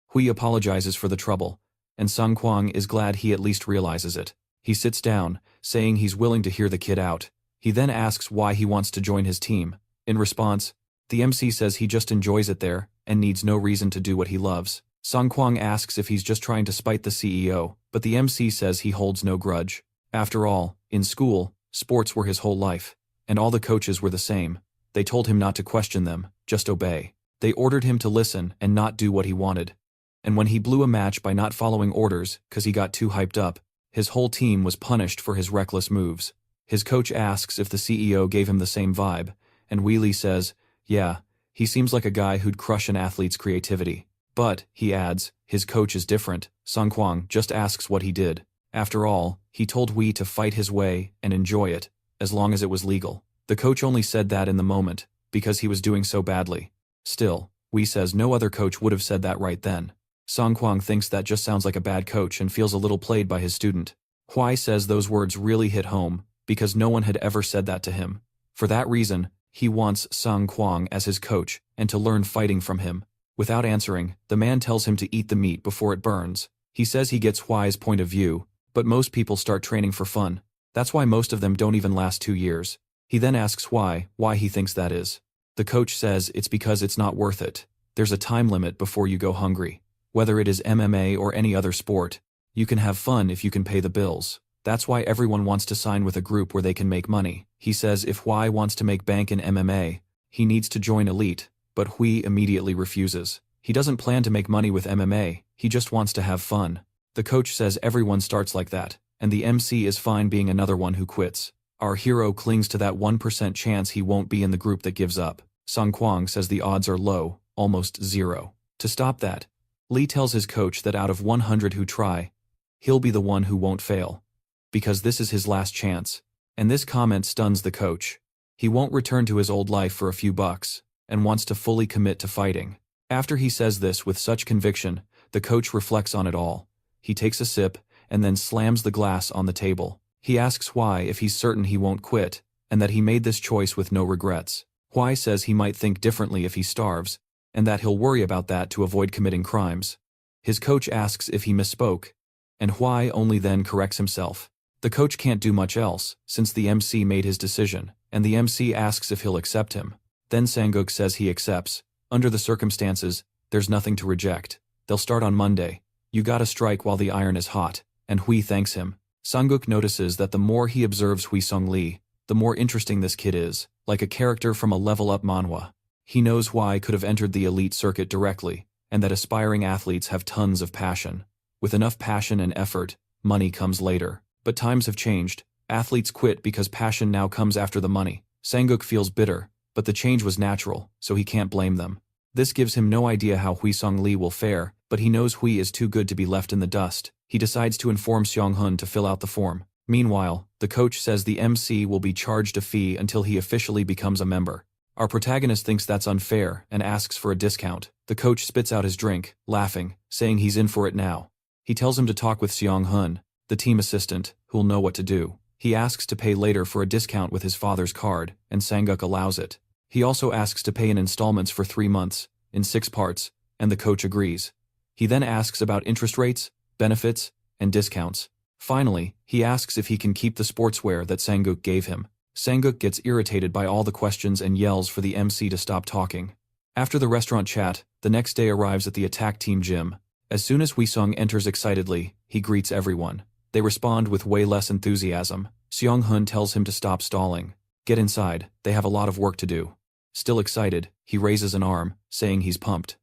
Hui apologizes for the trouble, and Song Kwang is glad he at least realizes it. He sits down, saying he's willing to hear the kid out. He then asks why he wants to join his team. In response, the MC says he just enjoys it there and needs no reason to do what he loves. Song Kwang asks if he's just trying to spite the CEO, but the MC says he holds no grudge. After all, in school, sports were his whole life, and all the coaches were the same. They told him not to question them, just obey. They ordered him to listen and not do what he wanted. And when he blew a match by not following orders because he got too hyped up, his whole team was punished for his reckless moves. His coach asks if the CEO gave him the same vibe, and Wheelie says, yeah, he seems like a guy who'd crush an athlete's creativity. But, he adds, his coach is different. Song Kwang just asks what he did. After all, he told Hui to fight his way and enjoy it, as long as it was legal. The coach only said that in the moment, because he was doing so badly. Still, Hui says no other coach would have said that right then. Song Kwang thinks that just sounds like a bad coach and feels a little played by his student. Hwai says those words really hit home, because no one had ever said that to him. For that reason, he wants Song Kwang as his coach and to learn fighting from him. Without answering, the man tells him to eat the meat before it burns. He says he gets Hwai's point of view, but most people start training for fun. That's why most of them don't even last 2 years. He then asks Hwai why he thinks that is. The coach says it's because it's not worth it. There's a time limit before you go hungry. Whether it is MMA or any other sport, you can have fun if you can pay the bills. That's why everyone wants to sign with a group where they can make money. He says if Hwai wants to make bank in MMA, he needs to join Elite, but Hui immediately refuses. He doesn't plan to make money with MMA, he just wants to have fun. The coach says everyone starts like that, and the MC is fine being another one who quits. Our hero clings to that 1% chance he won't be in the group that gives up. Song Kwang says the odds are low, almost zero. To stop that, Lee tells his coach that out of 100 who try, he'll be the one who won't fail. Because this is his last chance. And this comment stuns the coach. He won't return to his old life for a few bucks, and wants to fully commit to fighting. After he says this with such conviction, the coach reflects on it all. He takes a sip, and then slams the glass on the table. He asks Hwai if he's certain he won't quit, and that he made this choice with no regrets. Hwai says he might think differently if he starves, and that he'll worry about that to avoid committing crimes. His coach asks if he misspoke, and Hwai only then corrects himself. The coach can't do much else, since the MC made his decision, and the MC asks if he'll accept him. Then Sanguk says he accepts. Under the circumstances, there's nothing to reject. They'll start on Monday. You gotta strike while the iron is hot, and Hui thanks him. Sanguk notices that the more he observes Hui Song Lee, the more interesting this kid is, like a character from a level-up manhwa. He knows Hwai could have entered the elite circuit directly, and that aspiring athletes have tons of passion. With enough passion and effort, money comes later. But times have changed. Athletes quit because passion now comes after the money. Sanguk feels bitter, but the change was natural, so he can't blame them. This gives him no idea how Huisong Lee will fare, but he knows Hui is too good to be left in the dust. He decides to inform Seong Hun to fill out the form. Meanwhile, the coach says the MC will be charged a fee until he officially becomes a member. Our protagonist thinks that's unfair and asks for a discount. The coach spits out his drink, laughing, saying he's in for it now. He tells him to talk with Seong Hun, the team assistant, who'll know what to do. He asks to pay later for a discount with his father's card, and Sanguk allows it. He also asks to pay in installments for 3 months, in 6 parts, and the coach agrees. He then asks about interest rates, benefits, and discounts. Finally, he asks if he can keep the sportswear that Sanguk gave him. Sanguk gets irritated by all the questions and yells for the MC to stop talking. After the restaurant chat, the next day arrives at the attack team gym. As soon as Huisong enters excitedly, he greets everyone. They respond with way less enthusiasm. Seong Hun tells him to stop stalling. Get inside, they have a lot of work to do. Still excited, he raises an arm, saying he's pumped.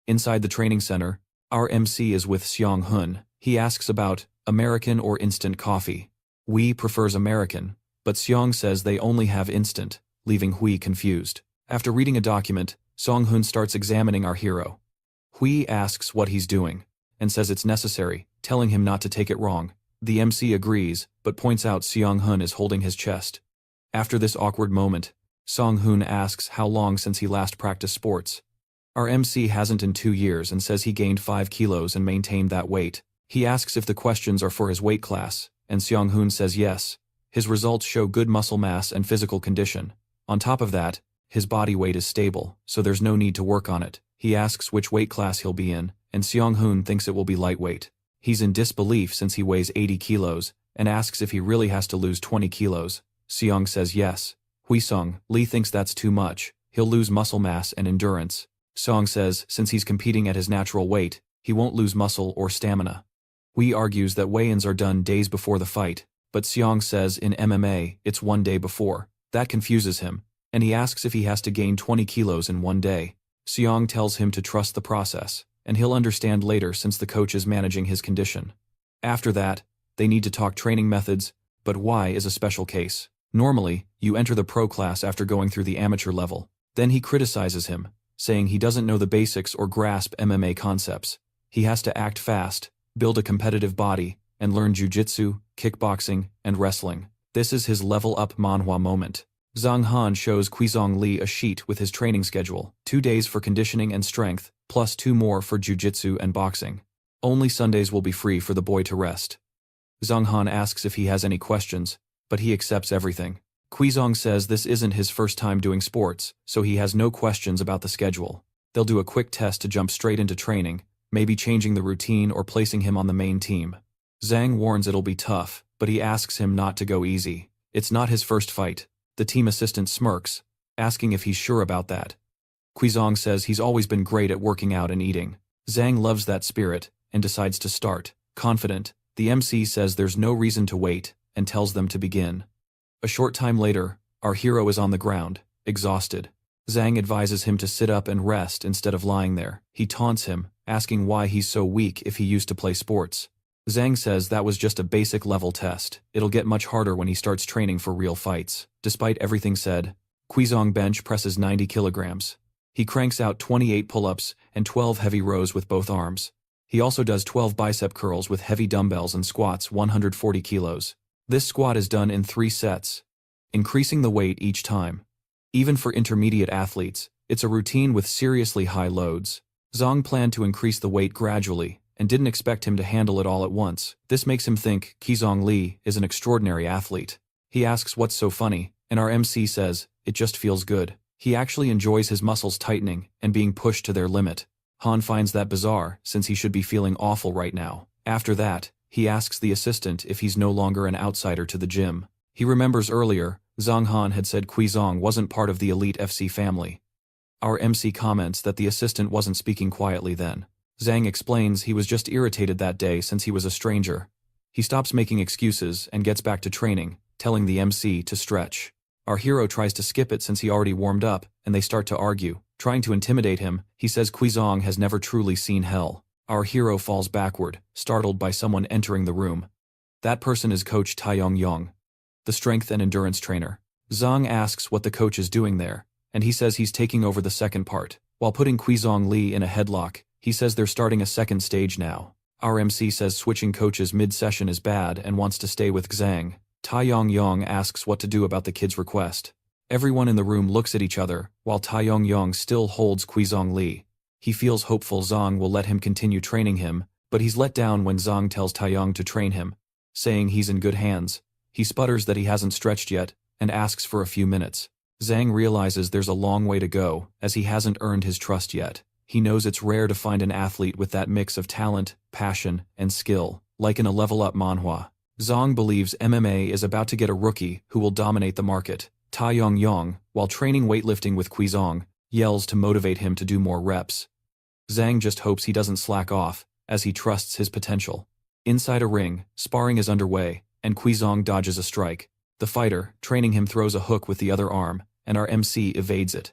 Inside the training center, our MC is with Seong Hun. He asks about American or instant coffee. Hui prefers American, but Seong says they only have instant, leaving Hui confused. After reading a document, Seong Hun starts examining our hero. Hui asks what he's doing, and says it's necessary, telling him not to take it wrong. The MC agrees, but points out Seong Hun is holding his chest. After this awkward moment, Seong Hun asks how long since he last practiced sports. Our MC hasn't in 2 years and says he gained 5 kilos and maintained that weight. He asks if the questions are for his weight class, and Seong Hun says yes. His results show good muscle mass and physical condition. On top of that, his body weight is stable, so there's no need to work on it. He asks which weight class he'll be in, and Seong Hun thinks it will be lightweight. He's in disbelief since he weighs 80 kilos, and asks if he really has to lose 20 kilos. Seong says yes. Huisong Lee thinks that's too much. He'll lose muscle mass and endurance. Seong says since he's competing at his natural weight, he won't lose muscle or stamina. Hui argues that weigh-ins are done days before the fight, but Seong says in MMA it's 1 day before. That confuses him, and he asks if he has to gain 20 kilos in 1 day. Seong tells him to trust the process, and he'll understand later since the coach is managing his condition. After that, they need to talk training methods, but Hui is a special case. Normally, you enter the pro class after going through the amateur level. Then he criticizes him, saying he doesn't know the basics or grasp MMA concepts. He has to act fast, build a competitive body, and learn jiu-jitsu, kickboxing, and wrestling. This is his level-up Manhwa moment. Zhang Han shows Huisong Lee a sheet with his training schedule, 2 days for conditioning and strength, plus 2 more for jiu-jitsu and boxing. Only Sundays will be free for the boy to rest. Zhang Han asks if he has any questions, but he accepts everything. Huisong says this isn't his first time doing sports, so he has no questions about the schedule. They'll do a quick test to jump straight into training, maybe changing the routine or placing him on the main team. Zhang warns it'll be tough, but he asks him not to go easy. It's not his first fight. The team assistant smirks, asking if he's sure about that. Huisong says he's always been great at working out and eating. Zhang loves that spirit, and decides to start. Confident, the MC says there's no reason to wait, and tells them to begin. A short time later, our hero is on the ground, exhausted. Zhang advises him to sit up and rest instead of lying there. He taunts him, asking why he's so weak if he used to play sports. Zhang says that was just a basic level test. It'll get much harder when he starts training for real fights. Despite everything said, Huisong bench presses 90 kilograms. He cranks out 28 pull-ups and 12 heavy rows with both arms. He also does 12 bicep curls with heavy dumbbells and squats 140 kilos. This squat is done in 3 sets, increasing the weight each time. Even for intermediate athletes, it's a routine with seriously high loads. Zhang planned to increase the weight gradually, and didn't expect him to handle it all at once. This makes him think Huisong Lee is an extraordinary athlete. He asks what's so funny, and our MC says, it just feels good. He actually enjoys his muscles tightening and being pushed to their limit. Han finds that bizarre, since he should be feeling awful right now. After that, he asks the assistant if he's no longer an outsider to the gym. He remembers earlier, Zhang Han had said Huisong wasn't part of the elite FC family. Our MC comments that the assistant wasn't speaking quietly then. Zhang explains he was just irritated that day since he was a stranger. He stops making excuses and gets back to training, telling the MC to stretch. Our hero tries to skip it since he already warmed up, and they start to argue. Trying to intimidate him, he says Huisong has never truly seen hell. Our hero falls backward, startled by someone entering the room. That person is Coach Taeyong Yong, the strength and endurance trainer. Zhang asks what the coach is doing there, and he says he's taking over the second part. While putting Quizong Li in a headlock, he says they're starting a second stage now. Our MC says switching coaches mid-session is bad and wants to stay with Zhang. Tai Yong asks what to do about the kid's request. Everyone in the room looks at each other, while Tai Yong still holds Quizong Li. He feels hopeful Zhang will let him continue training him, but he's let down when Zhang tells Taeyong to train him, saying he's in good hands. He sputters that he hasn't stretched yet, and asks for a few minutes. Zhang realizes there's a long way to go, as he hasn't earned his trust yet. He knows it's rare to find an athlete with that mix of talent, passion, and skill, like in a level-up Manhwa. Zhang believes MMA is about to get a rookie who will dominate the market. Taeyong, while training weightlifting with Quizong, yells to motivate him to do more reps. Zhang just hopes he doesn't slack off, as he trusts his potential. Inside a ring, sparring is underway, and Quizong dodges a strike. The fighter, training him, throws a hook with the other arm, and our MC evades it.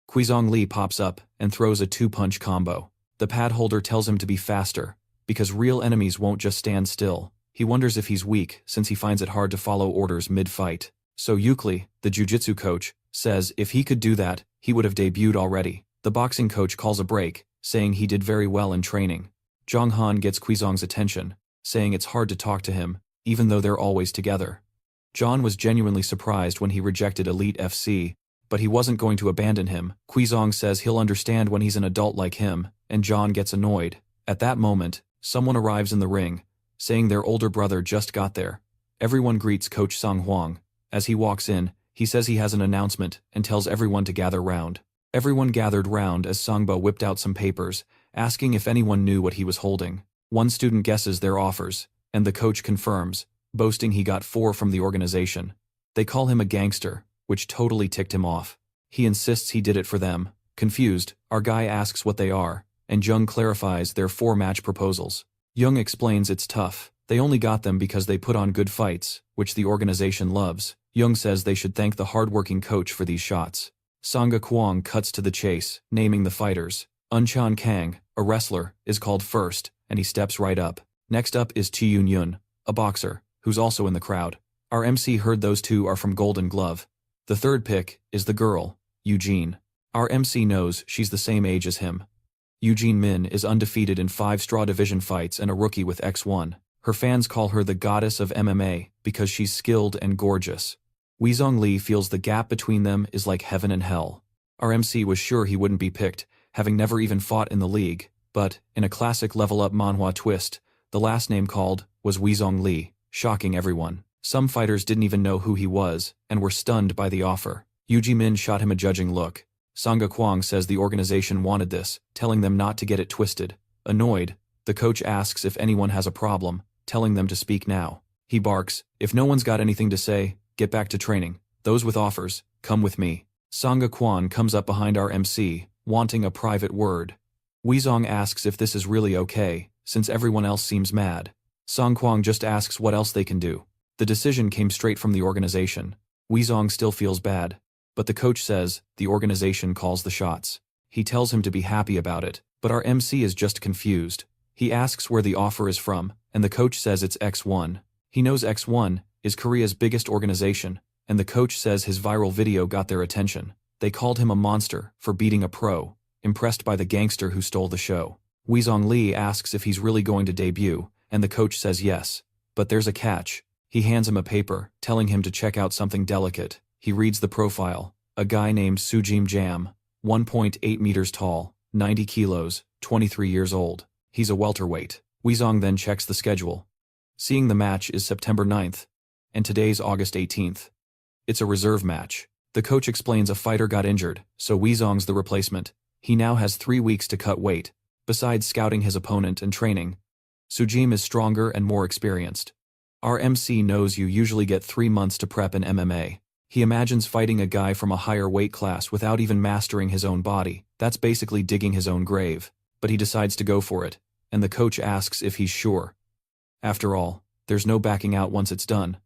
Quizong Li pops up and throws a two-punch combo. The pad holder tells him to be faster, because real enemies won't just stand still. He wonders if he's weak since he finds it hard to follow orders mid-fight. So Yukli, the jiu-jitsu coach, says if he could do that, he would have debuted already. The boxing coach calls a break, saying he did very well in training. Zhang Han gets Quizong's attention, saying it's hard to talk to him, even though they're always together. John was genuinely surprised when he rejected Elite FC, but he wasn't going to abandon him. Quizong says he'll understand when he's an adult like him, and John gets annoyed. At that moment, someone arrives in the ring, saying their older brother just got there. Everyone greets Coach Song Huang. As he walks in, he says he has an announcement and tells everyone to gather round. Everyone gathered round as Songbo whipped out some papers, asking if anyone knew what he was holding. One student guesses their offers, and the coach confirms, boasting he got 4 from the organization. They call him a gangster, which totally ticked him off. He insists he did it for them. Confused, our guy asks what they are, and Jung clarifies their 4 match proposals. Jung explains it's tough. They only got them because they put on good fights, which the organization loves. Jung says they should thank the hardworking coach for these shots. Sangha Kwang cuts to the chase, naming the fighters. Unchan Kang, a wrestler, is called first, and he steps right up. Next up is Chi Yun, a boxer, who's also in the crowd. Our MC heard those two are from Golden Glove. The third pick is the girl, Eugene. Our MC knows she's the same age as him. Eugene Min is undefeated in 5 straw division fights and a rookie with X1. Her fans call her the goddess of MMA because she's skilled and gorgeous. Weizong Li feels the gap between them is like heaven and hell. Our MC was sure he wouldn't be picked, having never even fought in the league, but, in a classic level-up Manhwa twist, the last name called was Weizong Li, shocking everyone. Some fighters didn't even know who he was, and were stunned by the offer. Yu Jimin shot him a judging look. Sangha Kwang says the organization wanted this, telling them not to get it twisted. Annoyed, the coach asks if anyone has a problem, telling them to speak now. He barks, if no one's got anything to say, get back to training. Those with offers, come with me. Sangha Kwang comes up behind our MC, wanting a private word. Weizong asks if this is really okay, since everyone else seems mad. Song Kwang just asks what else they can do. The decision came straight from the organization. Weizong still feels bad, but the coach says the organization calls the shots. He tells him to be happy about it, but our MC is just confused. He asks where the offer is from, and the coach says it's X1. He knows X1 is Korea's biggest organization, and the coach says his viral video got their attention. They called him a monster for beating a pro, impressed by the gangster who stole the show. Weizong Li asks if he's really going to debut, and the coach says yes. But there's a catch. He hands him a paper, telling him to check out something delicate. He reads the profile. A guy named Sujim Jam, 1.8 meters tall, 90 kilos, 23 years old. He's a welterweight. Weizong then checks the schedule. Seeing the match is September 9th, and today's August 18th. It's a reserve match. The coach explains a fighter got injured, so Weizong's the replacement. He now has 3 weeks to cut weight, besides scouting his opponent and training. Sujim is stronger and more experienced. Our MC knows you usually get 3 months to prep in MMA. He imagines fighting a guy from a higher weight class without even mastering his own body. That's basically digging his own grave. But he decides to go for it, and the coach asks if he's sure. After all, there's no backing out once it's done.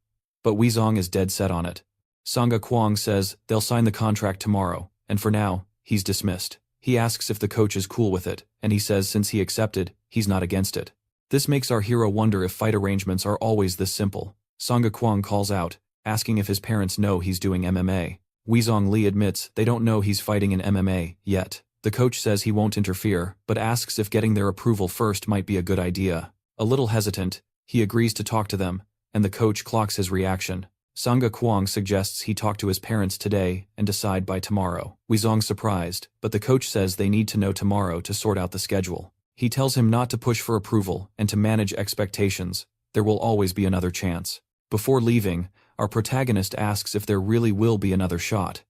But Weizong is dead set on it. Sangha Kwang says they'll sign the contract tomorrow, and for now, he's dismissed. He asks if the coach is cool with it, and he says since he accepted, he's not against it. This makes our hero wonder if fight arrangements are always this simple. Sangha Kwang calls out, asking if his parents know he's doing MMA. Weizong Li admits they don't know he's fighting in MMA yet. The coach says he won't interfere, but asks if getting their approval first might be a good idea. A little hesitant, he agrees to talk to them, and the coach clocks his reaction. Sangha Kwang suggests he talk to his parents today and decide by tomorrow. Weizong's surprised, but the coach says they need to know tomorrow to sort out the schedule. He tells him not to push for approval and to manage expectations. There will always be another chance. Before leaving, our protagonist asks if there really will be another shot.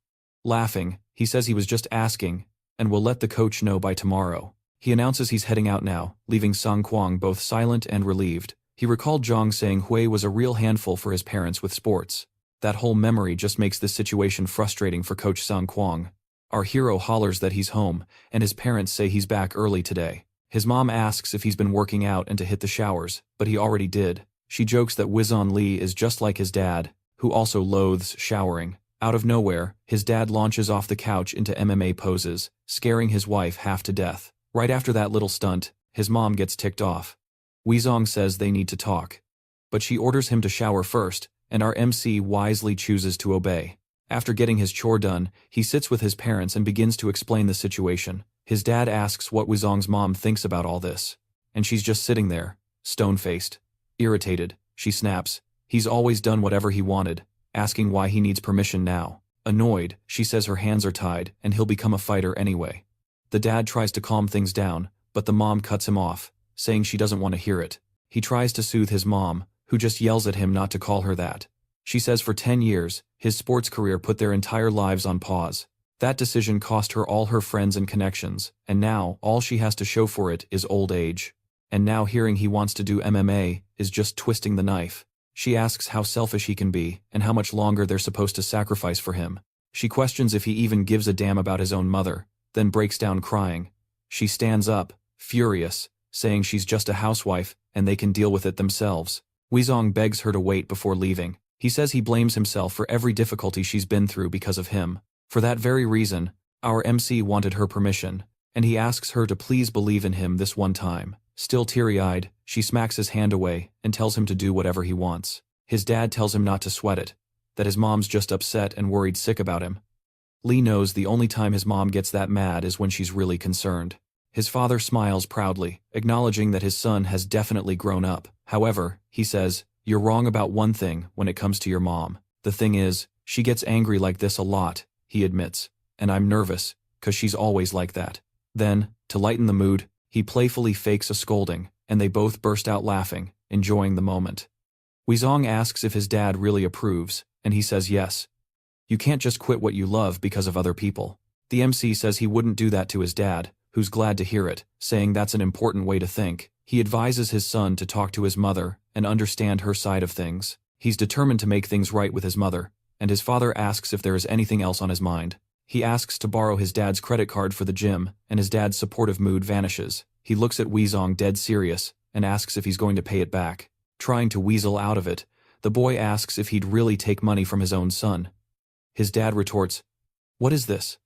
Laughing, he says he was just asking, and will let the coach know by tomorrow. He announces he's heading out now, leaving Sang Kwang both silent and relieved. He recalled Zhang saying Hui was a real handful for his parents with sports. That whole memory just makes this situation frustrating for Coach Sang Kwang. Our hero hollers that he's home, and his parents say he's back early today. His mom asks if he's been working out and to hit the showers, but he already did. She jokes that Wizon Lee is just like his dad, who also loathes showering. Out of nowhere, his dad launches off the couch into MMA poses, scaring his wife half to death. Right after that little stunt, his mom gets ticked off. Weizong says they need to talk. But she orders him to shower first, and our MC wisely chooses to obey. After getting his chore done, he sits with his parents and begins to explain the situation. His dad asks what Weizong's mom thinks about all this. And she's just sitting there, stone-faced. Irritated, she snaps. He's always done whatever he wanted, asking why he needs permission now. Annoyed, she says her hands are tied and he'll become a fighter anyway. The dad tries to calm things down, but the mom cuts him off, saying she doesn't want to hear it. He tries to soothe his mom, who just yells at him not to call her that. She says for 10 years, his sports career put their entire lives on pause. That decision cost her all her friends and connections, and now all she has to show for it is old age. And now hearing he wants to do MMA is just twisting the knife. She asks how selfish he can be and how much longer they're supposed to sacrifice for him. She questions if he even gives a damn about his own mother, then breaks down crying. She stands up, furious, saying she's just a housewife and they can deal with it themselves. Weizong begs her to wait before leaving. He says he blames himself for every difficulty she's been through because of him. For that very reason, our MC wanted her permission, and he asks her to please believe in him this one time. Still teary-eyed, she smacks his hand away and tells him to do whatever he wants. His dad tells him not to sweat it, that his mom's just upset and worried sick about him. Lee knows the only time his mom gets that mad is when she's really concerned. His father smiles proudly, acknowledging that his son has definitely grown up. However, he says, "You're wrong about one thing when it comes to your mom. The thing is, she gets angry like this a lot," he admits, "and I'm nervous, 'cause she's always like that." Then, to lighten the mood, he playfully fakes a scolding, and they both burst out laughing, enjoying the moment. Weizong asks if his dad really approves, and he says yes. You can't just quit what you love because of other people. The MC says he wouldn't do that to his dad, who's glad to hear it, saying that's an important way to think. He advises his son to talk to his mother and understand her side of things. He's determined to make things right with his mother, and his father asks if there is anything else on his mind. He asks to borrow his dad's credit card for the gym, and his dad's supportive mood vanishes. He looks at Weizong dead serious and asks if he's going to pay it back. Trying to weasel out of it, the boy asks if he'd really take money from his own son. His dad retorts, "What is this?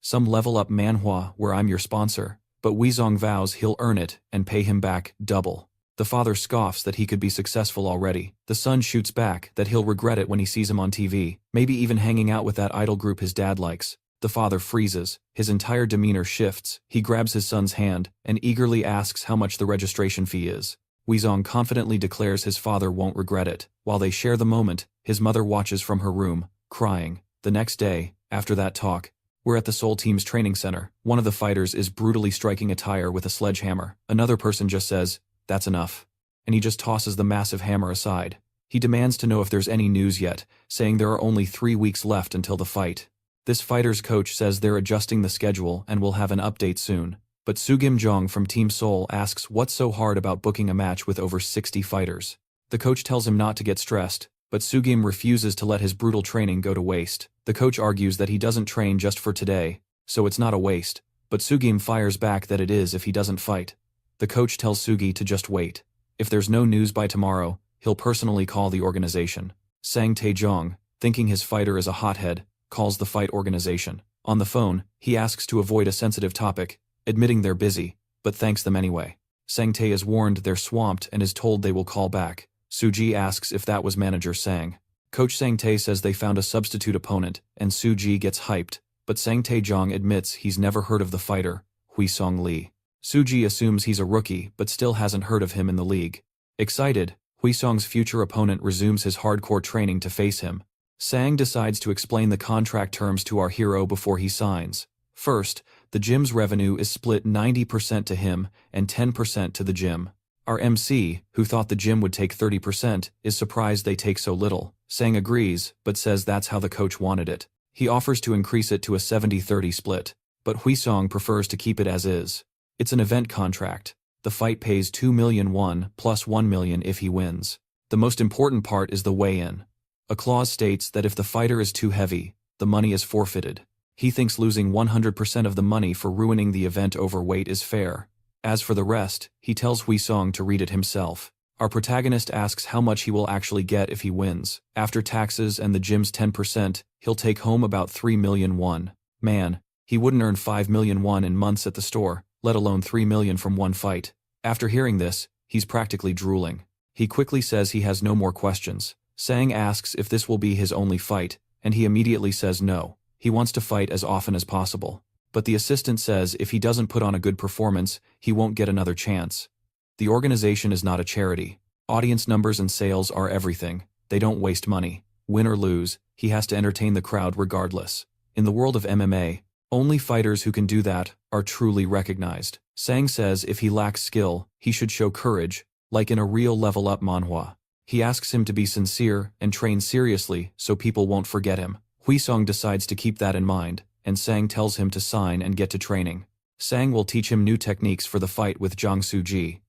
Some level-up manhwa where I'm your sponsor," but Weizong vows he'll earn it and pay him back double. The father scoffs that he could be successful already. The son shoots back that he'll regret it when he sees him on TV, maybe even hanging out with that idol group his dad likes. The father freezes, his entire demeanor shifts. He grabs his son's hand and eagerly asks how much the registration fee is. Weizong confidently declares his father won't regret it. While they share the moment, his mother watches from her room, crying. The next day, after that talk, we're at the Seoul team's training center. One of the fighters is brutally striking a tire with a sledgehammer. Another person just says, "That's enough," and he just tosses the massive hammer aside. He demands to know if there's any news yet, saying there are only 3 weeks left until the fight. This fighter's coach says they're adjusting the schedule and will have an update soon. But Sugim Jong from Team Seoul asks what's so hard about booking a match with over 60 fighters. The coach tells him not to get stressed, but Sugim refuses to let his brutal training go to waste. The coach argues that he doesn't train just for today, so it's not a waste, but Sugim fires back that it is if he doesn't fight. The coach tells Sugi to just wait. If there's no news by tomorrow, he'll personally call the organization. Sang Tae-jong, thinking his fighter is a hothead, calls the fight organization. On the phone, he asks to avoid a sensitive topic, admitting they're busy, but thanks them anyway. Sang Tae is warned they're swamped and is told they will call back. Suji asks if that was manager Sang. Coach Sang Tae says they found a substitute opponent, and Suji gets hyped, but Sang Taejong admits he's never heard of the fighter, Hui Song Lee. Suji assumes he's a rookie but still hasn't heard of him in the league. Excited, Hui Song's future opponent resumes his hardcore training to face him. Sang decides to explain the contract terms to our hero before he signs. First, the gym's revenue is split 90% to him and 10% to the gym. Our MC, who thought the gym would take 30%, is surprised they take so little. Sang agrees, but says that's how the coach wanted it. He offers to increase it to a 70-30 split, but Hui Song prefers to keep it as is. It's an event contract. The fight pays 2 million won plus 1 million if he wins. The most important part is the weigh-in. A clause states that if the fighter is too heavy, the money is forfeited. He thinks losing 100% of the money for ruining the event over weight is fair. As for the rest, he tells Hui Song to read it himself. Our protagonist asks how much he will actually get if he wins. After taxes and the gym's 10%, he'll take home about 3 million won. Man, he wouldn't earn 5 million won in months at the store, let alone 3 million from one fight. After hearing this, he's practically drooling. He quickly says he has no more questions. Sang asks if this will be his only fight, and he immediately says no. He wants to fight as often as possible. But the assistant says if he doesn't put on a good performance, he won't get another chance. The organization is not a charity. Audience numbers and sales are everything. They don't waste money. Win or lose, he has to entertain the crowd regardless. In the world of MMA, only fighters who can do that are truly recognized. Sang says if he lacks skill, he should show courage, like in a real level-up manhwa. He asks him to be sincere and train seriously so people won't forget him. Hui Song decides to keep that in mind, and Sang tells him to sign and get to training. Sang will teach him new techniques for the fight with Jang Soo-ji.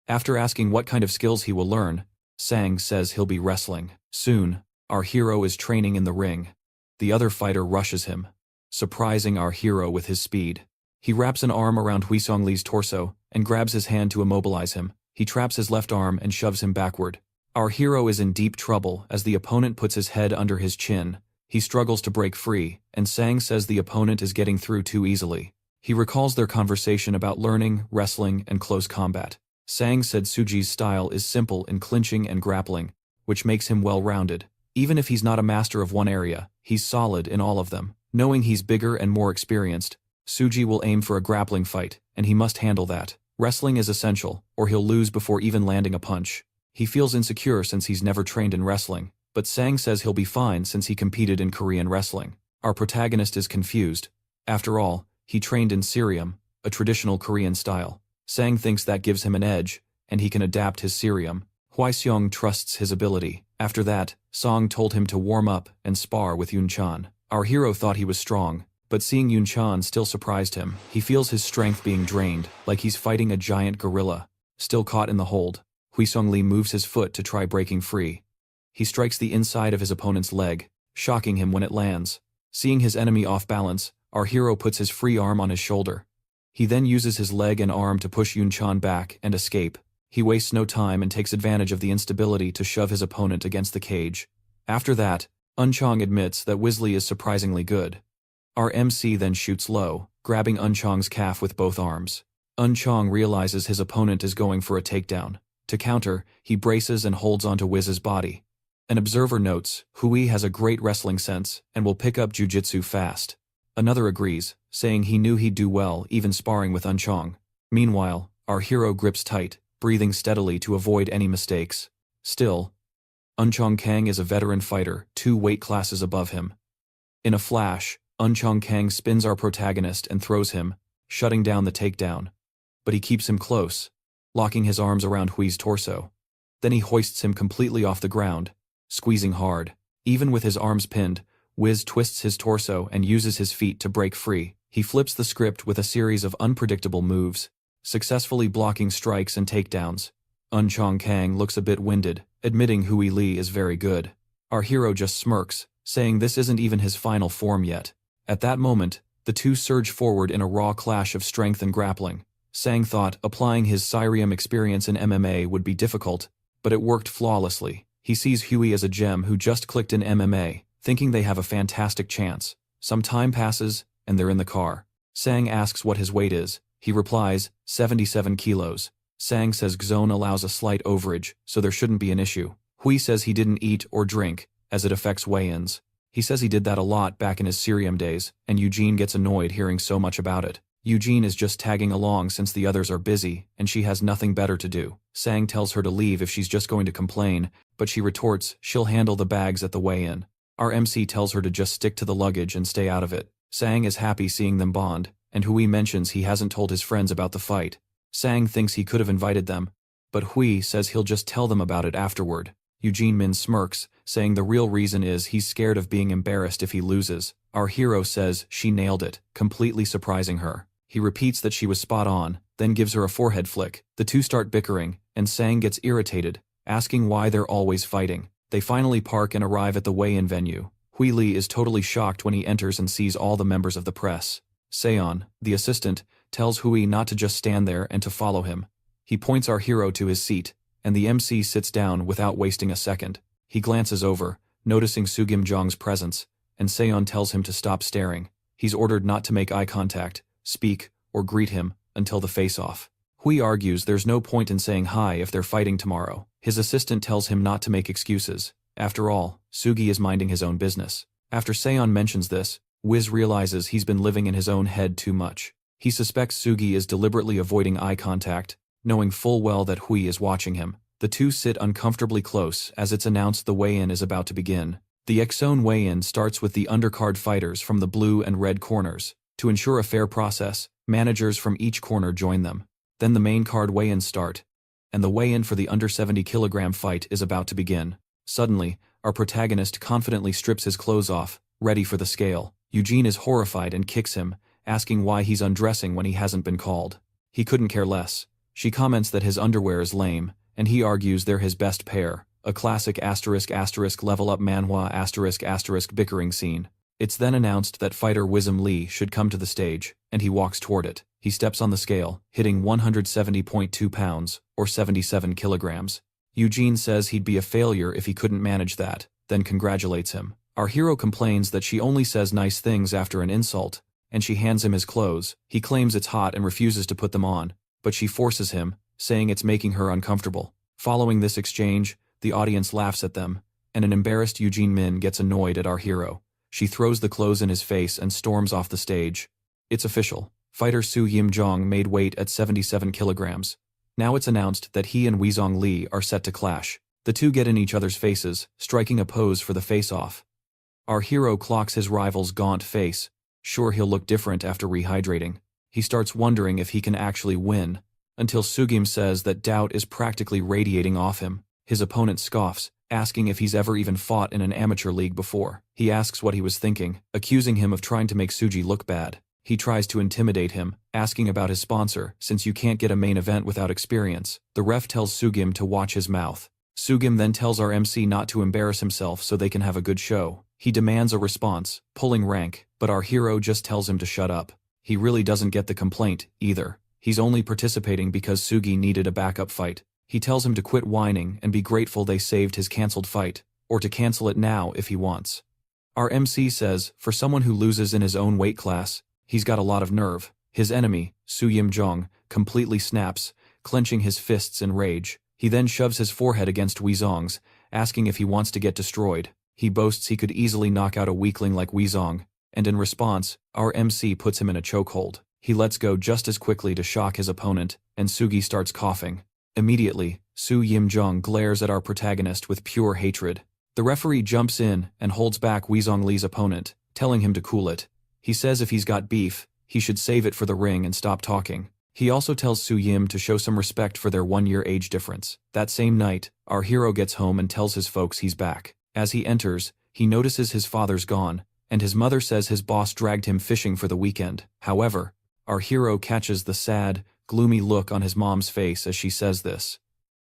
After asking what kind of skills he will learn, Sang says he'll be wrestling. Soon, our hero is training in the ring. The other fighter rushes him, surprising our hero with his speed. He wraps an arm around Hui Song Lee's torso and grabs his hand to immobilize him. He traps his left arm and shoves him backward. Our hero is in deep trouble as the opponent puts his head under his chin. He struggles to break free, and Sang says the opponent is getting through too easily. He recalls their conversation about learning, wrestling, and close combat. Sang said Suji's style is simple in clinching and grappling, which makes him well-rounded. Even if he's not a master of one area, he's solid in all of them. Knowing he's bigger and more experienced, Suji will aim for a grappling fight, and he must handle that. Wrestling is essential, or he'll lose before even landing a punch. He feels insecure since he's never trained in wrestling, but Sang says he'll be fine since he competed in Korean wrestling. Our protagonist is confused. After all, he trained in Sirium, a traditional Korean style. Sang thinks that gives him an edge, and he can adapt his Sirium. Hui Song trusts his ability. After that, Song told him to warm up and spar with Yoon Chan. Our hero thought he was strong, but seeing Yoon Chan still surprised him. He feels his strength being drained, like he's fighting a giant gorilla. Still caught in the hold, Hui Song Lee moves his foot to try breaking free. He strikes the inside of his opponent's leg, shocking him when it lands. Seeing his enemy off balance, our hero puts his free arm on his shoulder. He then uses his leg and arm to push Yoon Chan back and escape. He wastes no time and takes advantage of the instability to shove his opponent against the cage. After that, Eun Chong admits that Wesley is surprisingly good. Our MC then shoots low, grabbing Eun Chong's calf with both arms. Eun Chong realizes his opponent is going for a takedown. To counter, he braces and holds onto Wiz's body. An observer notes, Hui has a great wrestling sense and will pick up jiu-jitsu fast. Another agrees, saying he knew he'd do well even sparring with Eun Chong. Meanwhile, our hero grips tight, breathing steadily to avoid any mistakes. Still, Eun Chong Kang is a veteran fighter, 2 weight classes above him. In a flash, Eun Chong Kang spins our protagonist and throws him, shutting down the takedown. But he keeps him close, locking his arms around Hui's torso. Then he hoists him completely off the ground, squeezing hard. Even with his arms pinned, Wiz twists his torso and uses his feet to break free. He flips the script with a series of unpredictable moves, successfully blocking strikes and takedowns. Eun Chong Kang looks a bit winded, admitting Hui Lee is very good. Our hero just smirks, saying this isn't even his final form yet. At that moment, the two surge forward in a raw clash of strength and grappling. Sang thought applying his Sirium experience in MMA would be difficult, but it worked flawlessly. He sees Hui as a gem who just clicked in MMA, thinking they have a fantastic chance. Some time passes, and they're in the car. Sang asks what his weight is. He replies, 77 kilos. Sang says Xone allows a slight overage, so there shouldn't be an issue. Hui says he didn't eat or drink, as it affects weigh-ins. He says he did that a lot back in his Serium days, and Eugene gets annoyed hearing so much about it. Eugene is just tagging along since the others are busy, and she has nothing better to do. Sang tells her to leave if she's just going to complain, but she retorts she'll handle the bags at the weigh-in. Our MC tells her to just stick to the luggage and stay out of it. Sang is happy seeing them bond, and Hui mentions he hasn't told his friends about the fight. Sang thinks he could have invited them, but Hui says he'll just tell them about it afterward. Eugene Min smirks, saying the real reason is he's scared of being embarrassed if he loses. Our hero says she nailed it, completely surprising her. He repeats that she was spot on, then gives her a forehead flick. The two start bickering, and Sang gets irritated, asking why they're always fighting. They finally park and arrive at the weigh-in venue. Hui Li is totally shocked when he enters and sees all the members of the press. Seon, the assistant, tells Hui not to just stand there and to follow him. He points our hero to his seat, and the MC sits down without wasting a second. He glances over, noticing Sugim Jong's presence, and Seon tells him to stop staring. He's ordered not to make eye contact, speak, or greet him until the face-off. Hui argues there's no point in saying hi if they're fighting tomorrow. His assistant tells him not to make excuses. After all, Sugi is minding his own business. After Seon mentions this, Wiz realizes he's been living in his own head too much. He suspects Sugi is deliberately avoiding eye contact, knowing full well that Hui is watching him. The two sit uncomfortably close as it's announced the weigh-in is about to begin. The X-Zone weigh-in starts with the undercard fighters from the blue and red corners. To ensure a fair process, managers from each corner join them. Then the main card weigh-ins start, and the weigh-in for the under 70 kilogram fight is about to begin. Suddenly, our protagonist confidently strips his clothes off, ready for the scale. Eugene is horrified and kicks him, asking why he's undressing when he hasn't been called. He couldn't care less. She comments that his underwear is lame, and he argues they're his best pair. A classic level up Manhwa bickering scene. It's then announced that fighter Wisdom Lee should come to the stage, and he walks toward it. He steps on the scale, hitting 170.2 pounds, or 77 kilograms. Eugene says he'd be a failure if he couldn't manage that, then congratulates him. Our hero complains that she only says nice things after an insult, and she hands him his clothes. He claims it's hot and refuses to put them on, but she forces him, saying it's making her uncomfortable. Following this exchange, the audience laughs at them, and an embarrassed Eugene Min gets annoyed at our hero. She throws the clothes in his face and storms off the stage. It's official. Fighter Su Yim Jong made weight at 77 kilograms. Now it's announced that he and Weizong Li are set to clash. The two get in each other's faces, striking a pose for the face-off. Our hero clocks his rival's gaunt face. Sure, he'll look different after rehydrating. He starts wondering if he can actually win, until Sugim says that doubt is practically radiating off him. His opponent scoffs, asking if he's ever even fought in an amateur league before. He asks what he was thinking, accusing him of trying to make Suji look bad. He tries to intimidate him, asking about his sponsor, since you can't get a main event without experience. The ref tells Sugim to watch his mouth. Sugim then tells our MC not to embarrass himself so they can have a good show. He demands a response, pulling rank, but our hero just tells him to shut up. He really doesn't get the complaint, either. He's only participating because Sugi needed a backup fight. He tells him to quit whining and be grateful they saved his cancelled fight, or to cancel it now if he wants. Our MC says, for someone who loses in his own weight class, he's got a lot of nerve. His enemy, Su Yim Jong, completely snaps, clenching his fists in rage. He then shoves his forehead against Weizong's, asking if he wants to get destroyed. He boasts he could easily knock out a weakling like Weizong, and in response, our MC puts him in a chokehold. He lets go just as quickly to shock his opponent, and Sugi starts coughing. Immediately, Su Yim Jong glares at our protagonist with pure hatred. The referee jumps in and holds back Weizong Li's opponent, telling him to cool it. He says if he's got beef, he should save it for the ring and stop talking. He also tells Su Yim to show some respect for their 1-year age difference. That same night, our hero gets home and tells his folks he's back. As he enters, he notices his father's gone, and his mother says his boss dragged him fishing for the weekend. However, our hero catches the sad, gloomy look on his mom's face as she says this.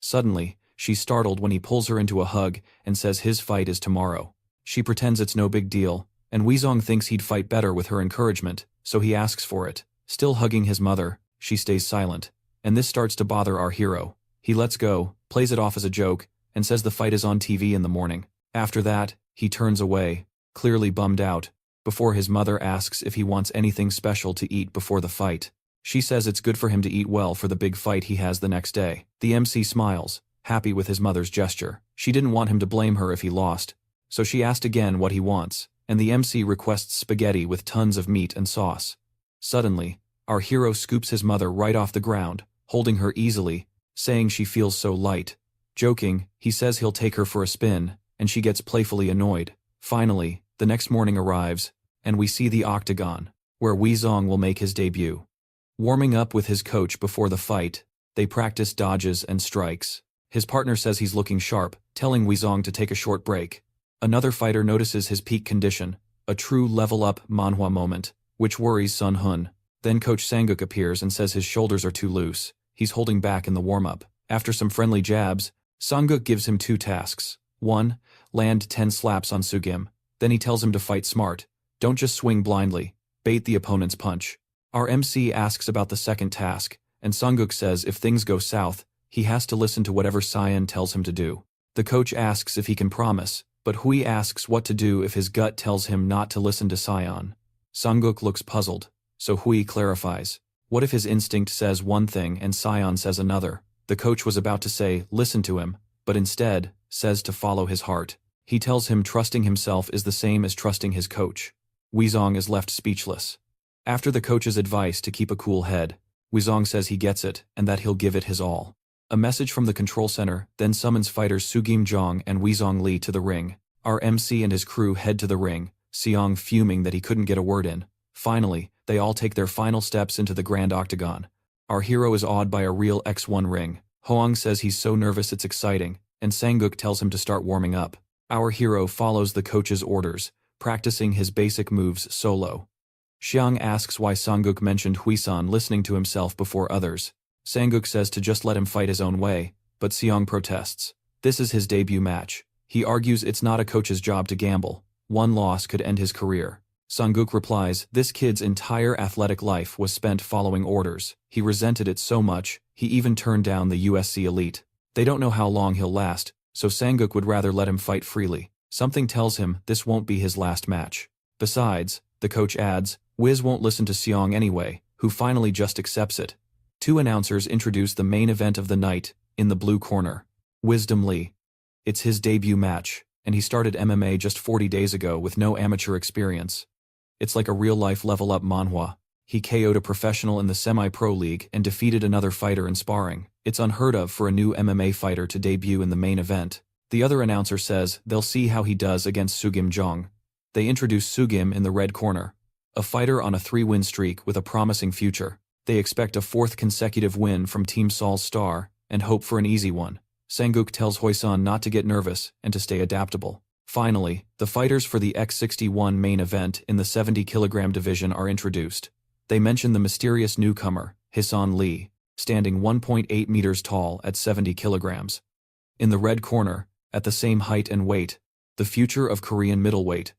Suddenly, she's startled when he pulls her into a hug and says his fight is tomorrow. She pretends it's no big deal, and Weizong thinks he'd fight better with her encouragement, so he asks for it. Still hugging his mother, she stays silent, and this starts to bother our hero. He lets go, plays it off as a joke, and says the fight is on TV in the morning. After that, he turns away, clearly bummed out, before his mother asks if he wants anything special to eat before the fight. She says it's good for him to eat well for the big fight he has the next day. The MC smiles, happy with his mother's gesture. She didn't want him to blame her if he lost, so she asked again what he wants, and the MC requests spaghetti with tons of meat and sauce. Suddenly, our hero scoops his mother right off the ground, holding her easily, saying she feels so light. Joking, he says he'll take her for a spin, and she gets playfully annoyed. Finally, the next morning arrives, and we see the octagon, where Weezong will make his debut. Warming up with his coach before the fight, they practice dodges and strikes. His partner says he's looking sharp, telling Weezong to take a short break. Another fighter notices his peak condition, a true level-up Manhwa moment, which worries Sun Hun. Then Coach Sanguk appears and says his shoulders are too loose. He's holding back in the warm-up. After some friendly jabs, Sanguk gives him 2 tasks. 1. Land 10 slaps on Sugim. Then he tells him to fight smart. Don't just swing blindly. Bait the opponent's punch. Our MC asks about the second task, and Sanguk says if things go south, he has to listen to whatever Cyan tells him to do. The coach asks if he can promise, but Hui asks what to do if his gut tells him not to listen to Cyan. Sanguk looks puzzled, so Hui clarifies. What if his instinct says one thing and Cyan says another? The coach was about to say, listen to him, but instead, says to follow his heart. He tells him trusting himself is the same as trusting his coach. Weezong is left speechless. After the coach's advice to keep a cool head, Weezong says he gets it and that he'll give it his all. A message from the control center then summons fighters Sugim Jong and Weezong Lee to the ring. Our MC and his crew head to the ring, Seong fuming that he couldn't get a word in. Finally, they all take their final steps into the grand octagon. Our hero is awed by a real X1 ring. Hoang says he's so nervous it's exciting, and Sanguk tells him to start warming up. Our hero follows the coach's orders, practicing his basic moves solo. Xiang asks why Sanguk mentioned Huisan listening to himself before others. Sanguk says to just let him fight his own way, but Xiang protests. This is his debut match. He argues it's not a coach's job to gamble. One loss could end his career. Sanguk replies, this kid's entire athletic life was spent following orders. He resented it so much, he even turned down the USC elite. They don't know how long he'll last, so Sanguk would rather let him fight freely. Something tells him this won't be his last match. Besides, the coach adds, Wiz won't listen to Seong anyway, who finally just accepts it. 2 announcers introduce the main event of the night, in the blue corner. Wisdom Lee. It's his debut match, and he started MMA just 40 days ago with no amateur experience. It's like a real-life level-up Manhwa. He KO'd a professional in the semi-pro league and defeated another fighter in sparring. It's unheard of for a new MMA fighter to debut in the main event. The other announcer says they'll see how he does against Sugim Jong. They introduce Sugim in the red corner, a fighter on a 3-win streak with a promising future. They expect a 4th consecutive win from Team Sol's star, and hope for an easy one. Sanguk tells Hoisan not to get nervous and to stay adaptable. Finally, the fighters for the X61 main event in the 70-kilogram division are introduced. They mention the mysterious newcomer, Hisan Lee, standing 1.8 meters tall at 70 kilograms. In the red corner, at the same height and weight, the future of Korean middleweight,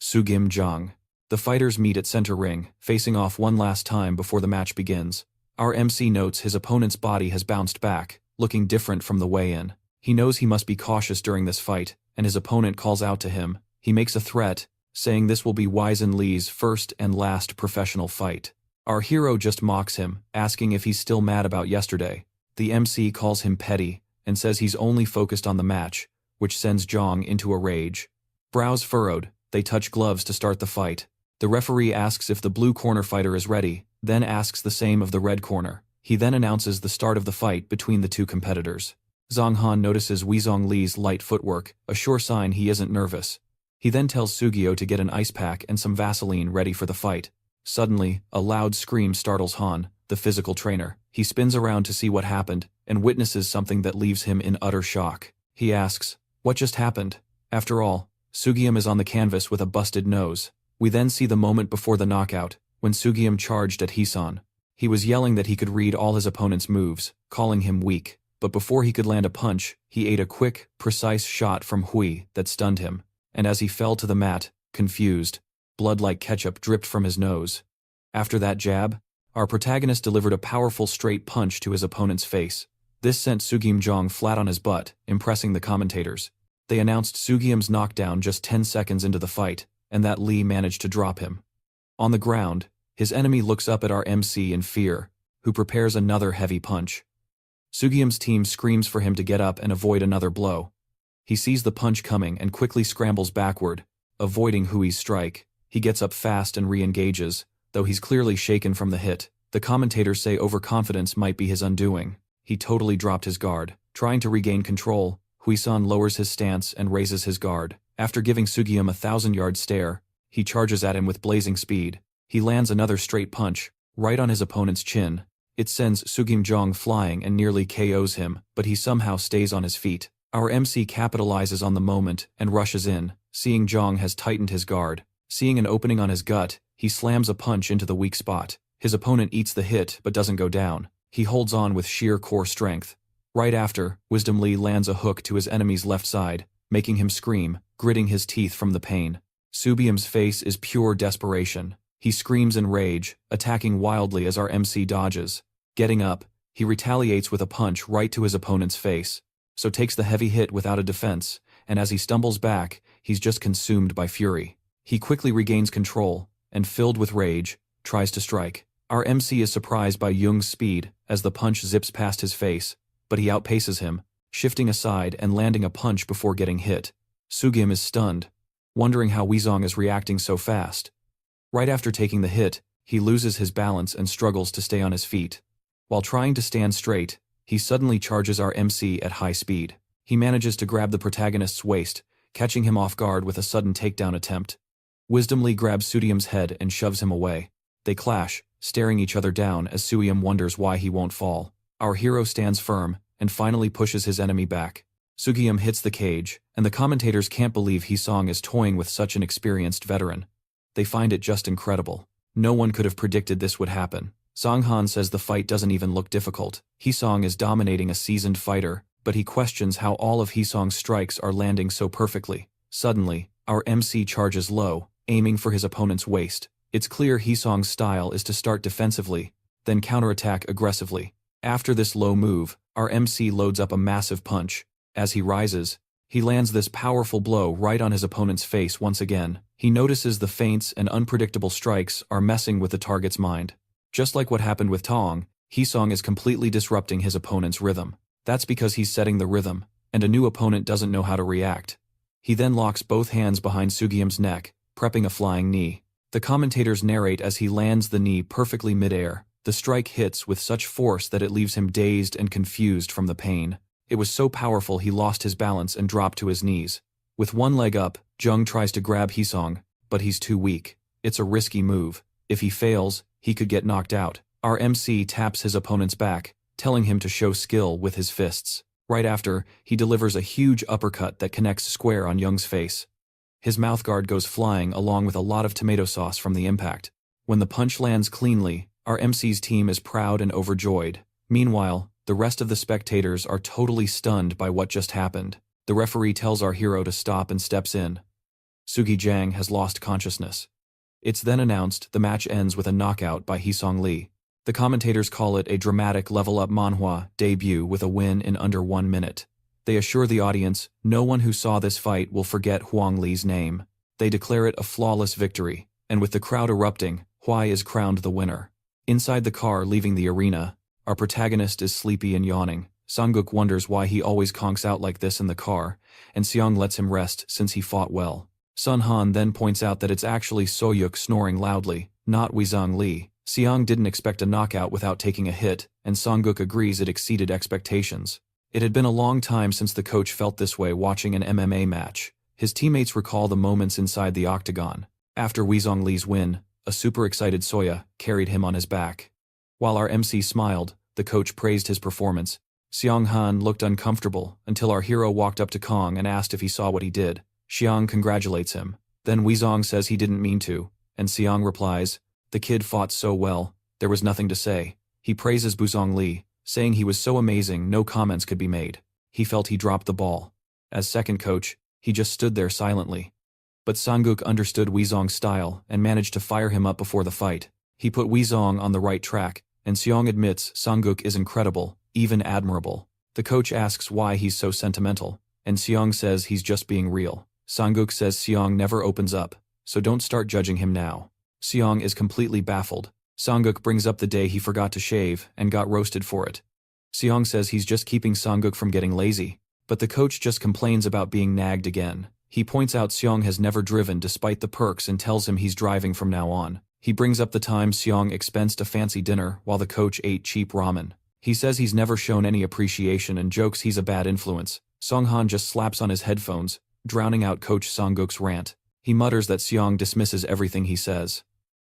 Sugim Jang. The fighters meet at center ring, facing off one last time before the match begins. Our MC notes his opponent's body has bounced back, looking different from the weigh-in. He knows he must be cautious during this fight, and his opponent calls out to him. He makes a threat, saying this will be Wizen Lee's first and last professional fight. Our hero just mocks him, asking if he's still mad about yesterday. The MC calls him petty, and says he's only focused on the match, which sends Jong into a rage. Brows furrowed, they touch gloves to start the fight. The referee asks if the blue corner fighter is ready, then asks the same of the red corner. He then announces the start of the fight between the 2 competitors. Zhang Han notices Weizong Li's light footwork, a sure sign he isn't nervous. He then tells Sugio to get an ice pack and some Vaseline ready for the fight. Suddenly, a loud scream startles Han, the physical trainer. He spins around to see what happened, and witnesses something that leaves him in utter shock. He asks, what just happened? After all, Sugiyam is on the canvas with a busted nose. We then see the moment before the knockout, when Sugiyam charged at Hisan. He was yelling that he could read all his opponent's moves, calling him weak. But before he could land a punch, he ate a quick, precise shot from Hui that stunned him. And as he fell to the mat, confused, blood like ketchup dripped from his nose. After that jab, our protagonist delivered a powerful straight punch to his opponent's face. This sent Sugim Jong flat on his butt, impressing the commentators. They announced Sugiyam's knockdown just 10 seconds into the fight, and that Lee managed to drop him. On the ground, his enemy looks up at our MC in fear, who prepares another heavy punch. Sugiyam's team screams for him to get up and avoid another blow. He sees the punch coming and quickly scrambles backward, avoiding Hui's strike. He gets up fast and re-engages, though he's clearly shaken from the hit. The commentators say overconfidence might be his undoing. He totally dropped his guard. Trying to regain control, Hui-san lowers his stance and raises his guard. After giving Sugiyama a 1,000-yard stare, he charges at him with blazing speed. He lands another straight punch, right on his opponent's chin. It sends Sugimjong flying and nearly KOs him, but he somehow stays on his feet. Our MC capitalizes on the moment and rushes in. Seeing Jong has tightened his guard, seeing an opening on his gut, he slams a punch into the weak spot. His opponent eats the hit but doesn't go down. He holds on with sheer core strength. Right after, Wisdom Lee lands a hook to his enemy's left side, making him scream, gritting his teeth from the pain. Subium's face is pure desperation. He screams in rage, attacking wildly as our MC dodges. Getting up, he retaliates with a punch right to his opponent's face, so takes the heavy hit without a defense, and as he stumbles back, he's just consumed by fury. He quickly regains control, and filled with rage, tries to strike. Our MC is surprised by Jung's speed as the punch zips past his face, but he outpaces him, shifting aside and landing a punch before getting hit. Sugim is stunned, wondering how Weezong is reacting so fast. Right after taking the hit, he loses his balance and struggles to stay on his feet. While trying to stand straight, he suddenly charges our MC at high speed. He manages to grab the protagonist's waist, catching him off guard with a sudden takedown attempt. Wisdom Lee grabs Sudium's head and shoves him away. They clash, staring each other down as Suium wonders why he won't fall. Our hero stands firm and finally pushes his enemy back. Sugiyama hits the cage, and the commentators can't believe Hisong is toying with such an experienced veteran. They find it just incredible. No one could have predicted this would happen. Songhan says the fight doesn't even look difficult. Hisong is dominating a seasoned fighter, but he questions how all of Hisong's strikes are landing so perfectly. Suddenly, our MC charges low, aiming for his opponent's waist. It's clear Hisong's style is to start defensively, then counterattack aggressively. After this low move, our MC loads up a massive punch. As he rises, he lands this powerful blow right on his opponent's face once again. He notices the feints and unpredictable strikes are messing with the target's mind. Just like what happened with Tong, Hisong is completely disrupting his opponent's rhythm. That's because he's setting the rhythm, and a new opponent doesn't know how to react. He then locks both hands behind Sugiyam's neck, prepping a flying knee. The commentators narrate as he lands the knee perfectly midair. The strike hits with such force that it leaves him dazed and confused from the pain. It was so powerful he lost his balance and dropped to his knees. With one leg up, Jung tries to grab Hisong, but he's too weak. It's a risky move. If he fails, he could get knocked out. Our MC taps his opponent's back, telling him to show skill with his fists. Right after, he delivers a huge uppercut that connects square on Jung's face. His mouthguard goes flying along with a lot of tomato sauce from the impact. When the punch lands cleanly, our MC's team is proud and overjoyed. Meanwhile, the rest of the spectators are totally stunned by what just happened. The referee tells our hero to stop and steps in. Sugi Jang has lost consciousness. It's then announced the match ends with a knockout by Hisong Lee. The commentators call it a dramatic level-up Manhwa debut with a win in under 1 minute. They assure the audience no one who saw this fight will forget Huang Li's name. They declare it a flawless victory, and with the crowd erupting, Huai is crowned the winner. Inside the car leaving the arena, our protagonist is sleepy and yawning. Sangguk wonders why he always conks out like this in the car, and Seong lets him rest since he fought well. Sun Han then points out that it's actually Soyuk snoring loudly, not Weezong Lee. Seong didn't expect a knockout without taking a hit, and Sangguk agrees it exceeded expectations. It had been a long time since the coach felt this way watching an MMA match. His teammates recall the moments inside the octagon. After Weezong Lee's win, a super excited Soya carried him on his back. While our MC smiled, the coach praised his performance. Seong Han looked uncomfortable until our hero walked up to Kong and asked if he saw what he did. Xiang congratulates him. Then Weezong says he didn't mean to, and Seong replies, "The kid fought so well, there was nothing to say." He praises Buzong Lee, saying he was so amazing no comments could be made. He felt he dropped the ball. As second coach, he just stood there silently. But Sangguk understood Weezong's style and managed to fire him up before the fight. He put Weezong on the right track, and Seong admits Sangguk is incredible, even admirable. The coach asks why he's so sentimental, and Seong says he's just being real. Sangguk says Seong never opens up, so don't start judging him now. Seong is completely baffled. Sangguk brings up the day he forgot to shave and got roasted for it. Seong says he's just keeping Sangguk from getting lazy, but the coach just complains about being nagged again. He points out Seong has never driven despite the perks and tells him he's driving from now on. He brings up the time Seong expensed a fancy dinner while the coach ate cheap ramen. He says he's never shown any appreciation and jokes he's a bad influence. Song-han just slaps on his headphones, drowning out Coach Song-guk's rant. He mutters that Seong dismisses everything he says.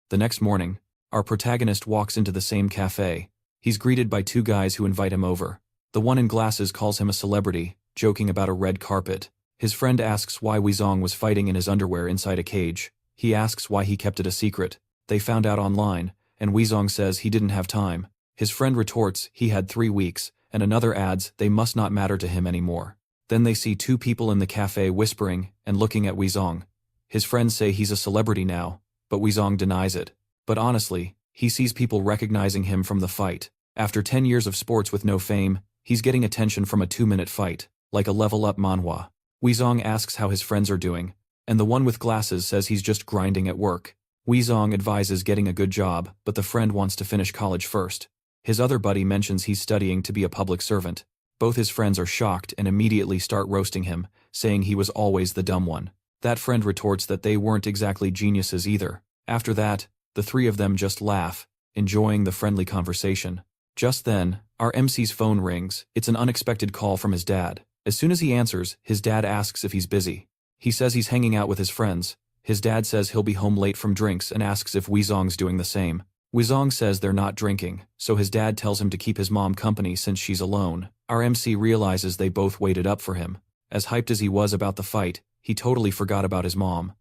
The next morning, our protagonist walks into the same cafe. He's greeted by two guys who invite him over. The one in glasses calls him a celebrity, joking about a red carpet. His friend asks why Weezong was fighting in his underwear inside a cage. He asks why he kept it a secret. They found out online, and Weezong says he didn't have time. His friend retorts he had 3 weeks, and another adds they must not matter to him anymore. Then they see two people in the cafe whispering and looking at Weezong. His friends say he's a celebrity now, but Weezong denies it. But honestly, he sees people recognizing him from the fight. After 10 years of sports with no fame, he's getting attention from a 2-minute fight, like a level-up Manhwa. Weezong asks how his friends are doing, and the one with glasses says he's just grinding at work. Weezong advises getting a good job, but the friend wants to finish college first. His other buddy mentions he's studying to be a public servant. Both his friends are shocked and immediately start roasting him, saying he was always the dumb one. That friend retorts that they weren't exactly geniuses either. After that, the three of them just laugh, enjoying the friendly conversation. Just then, our MC's phone rings. It's an unexpected call from his dad. As soon as he answers, his dad asks if he's busy. He says he's hanging out with his friends. His dad says he'll be home late from drinks and asks if Weezong's doing the same. Weezong says they're not drinking, so his dad tells him to keep his mom company since she's alone. Our MC realizes they both waited up for him. As hyped as he was about the fight, he totally forgot about his mom.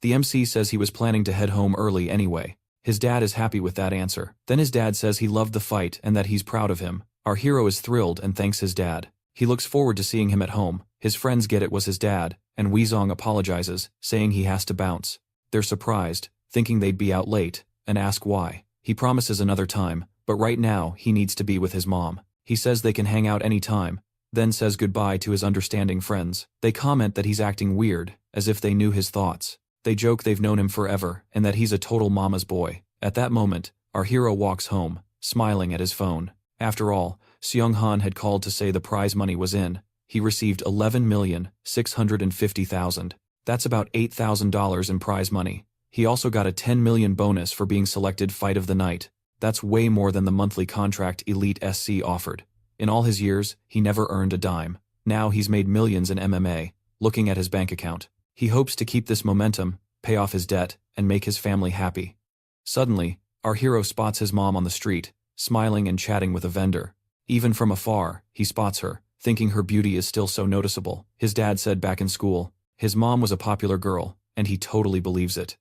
The MC says he was planning to head home early anyway. His dad is happy with that answer. Then his dad says he loved the fight and that he's proud of him. Our hero is thrilled and thanks his dad. He looks forward to seeing him at home. His friends get it was his dad, and Weezong apologizes, saying he has to bounce. They're surprised, thinking they'd be out late, and ask why. He promises another time, but right now he needs to be with his mom. He says they can hang out any time, then says goodbye to his understanding friends. They comment that he's acting weird, as if they knew his thoughts. They joke they've known him forever and that he's a total mama's boy. At that moment, our hero walks home, smiling at his phone. After all, Seong-han had called to say the prize money was in. He received $11,650,000. That's about $8,000 in prize money. He also got a $10 million bonus for being selected Fight of the Night. That's way more than the monthly contract Elite SC offered. In all his years, he never earned a dime. Now he's made millions in MMA. Looking at his bank account, he hopes to keep this momentum, pay off his debt, and make his family happy. Suddenly, our hero spots his mom on the street, smiling and chatting with a vendor. Even from afar, he spots her, thinking her beauty is still so noticeable. His dad said back in school, his mom was a popular girl, and he totally believes it.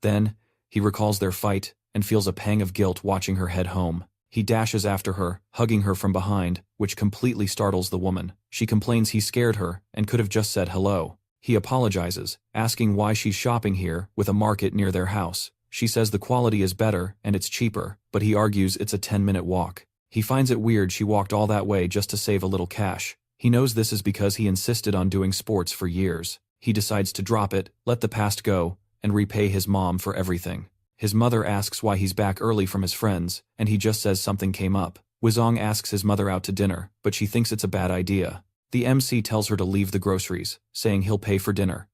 Then, he recalls their fight and feels a pang of guilt watching her head home. He dashes after her, hugging her from behind, which completely startles the woman. She complains he scared her and could have just said hello. He apologizes, asking why she's shopping here with a market near their house. She says the quality is better and it's cheaper, but he argues it's a 10-minute walk. He finds it weird she walked all that way just to save a little cash. He knows this is because he insisted on doing sports for years. He decides to drop it, let the past go, and repay his mom for everything. His mother asks why he's back early from his friends, and he just says something came up. Weezong asks his mother out to dinner, but she thinks it's a bad idea. The MC tells her to leave the groceries, saying he'll pay for dinner.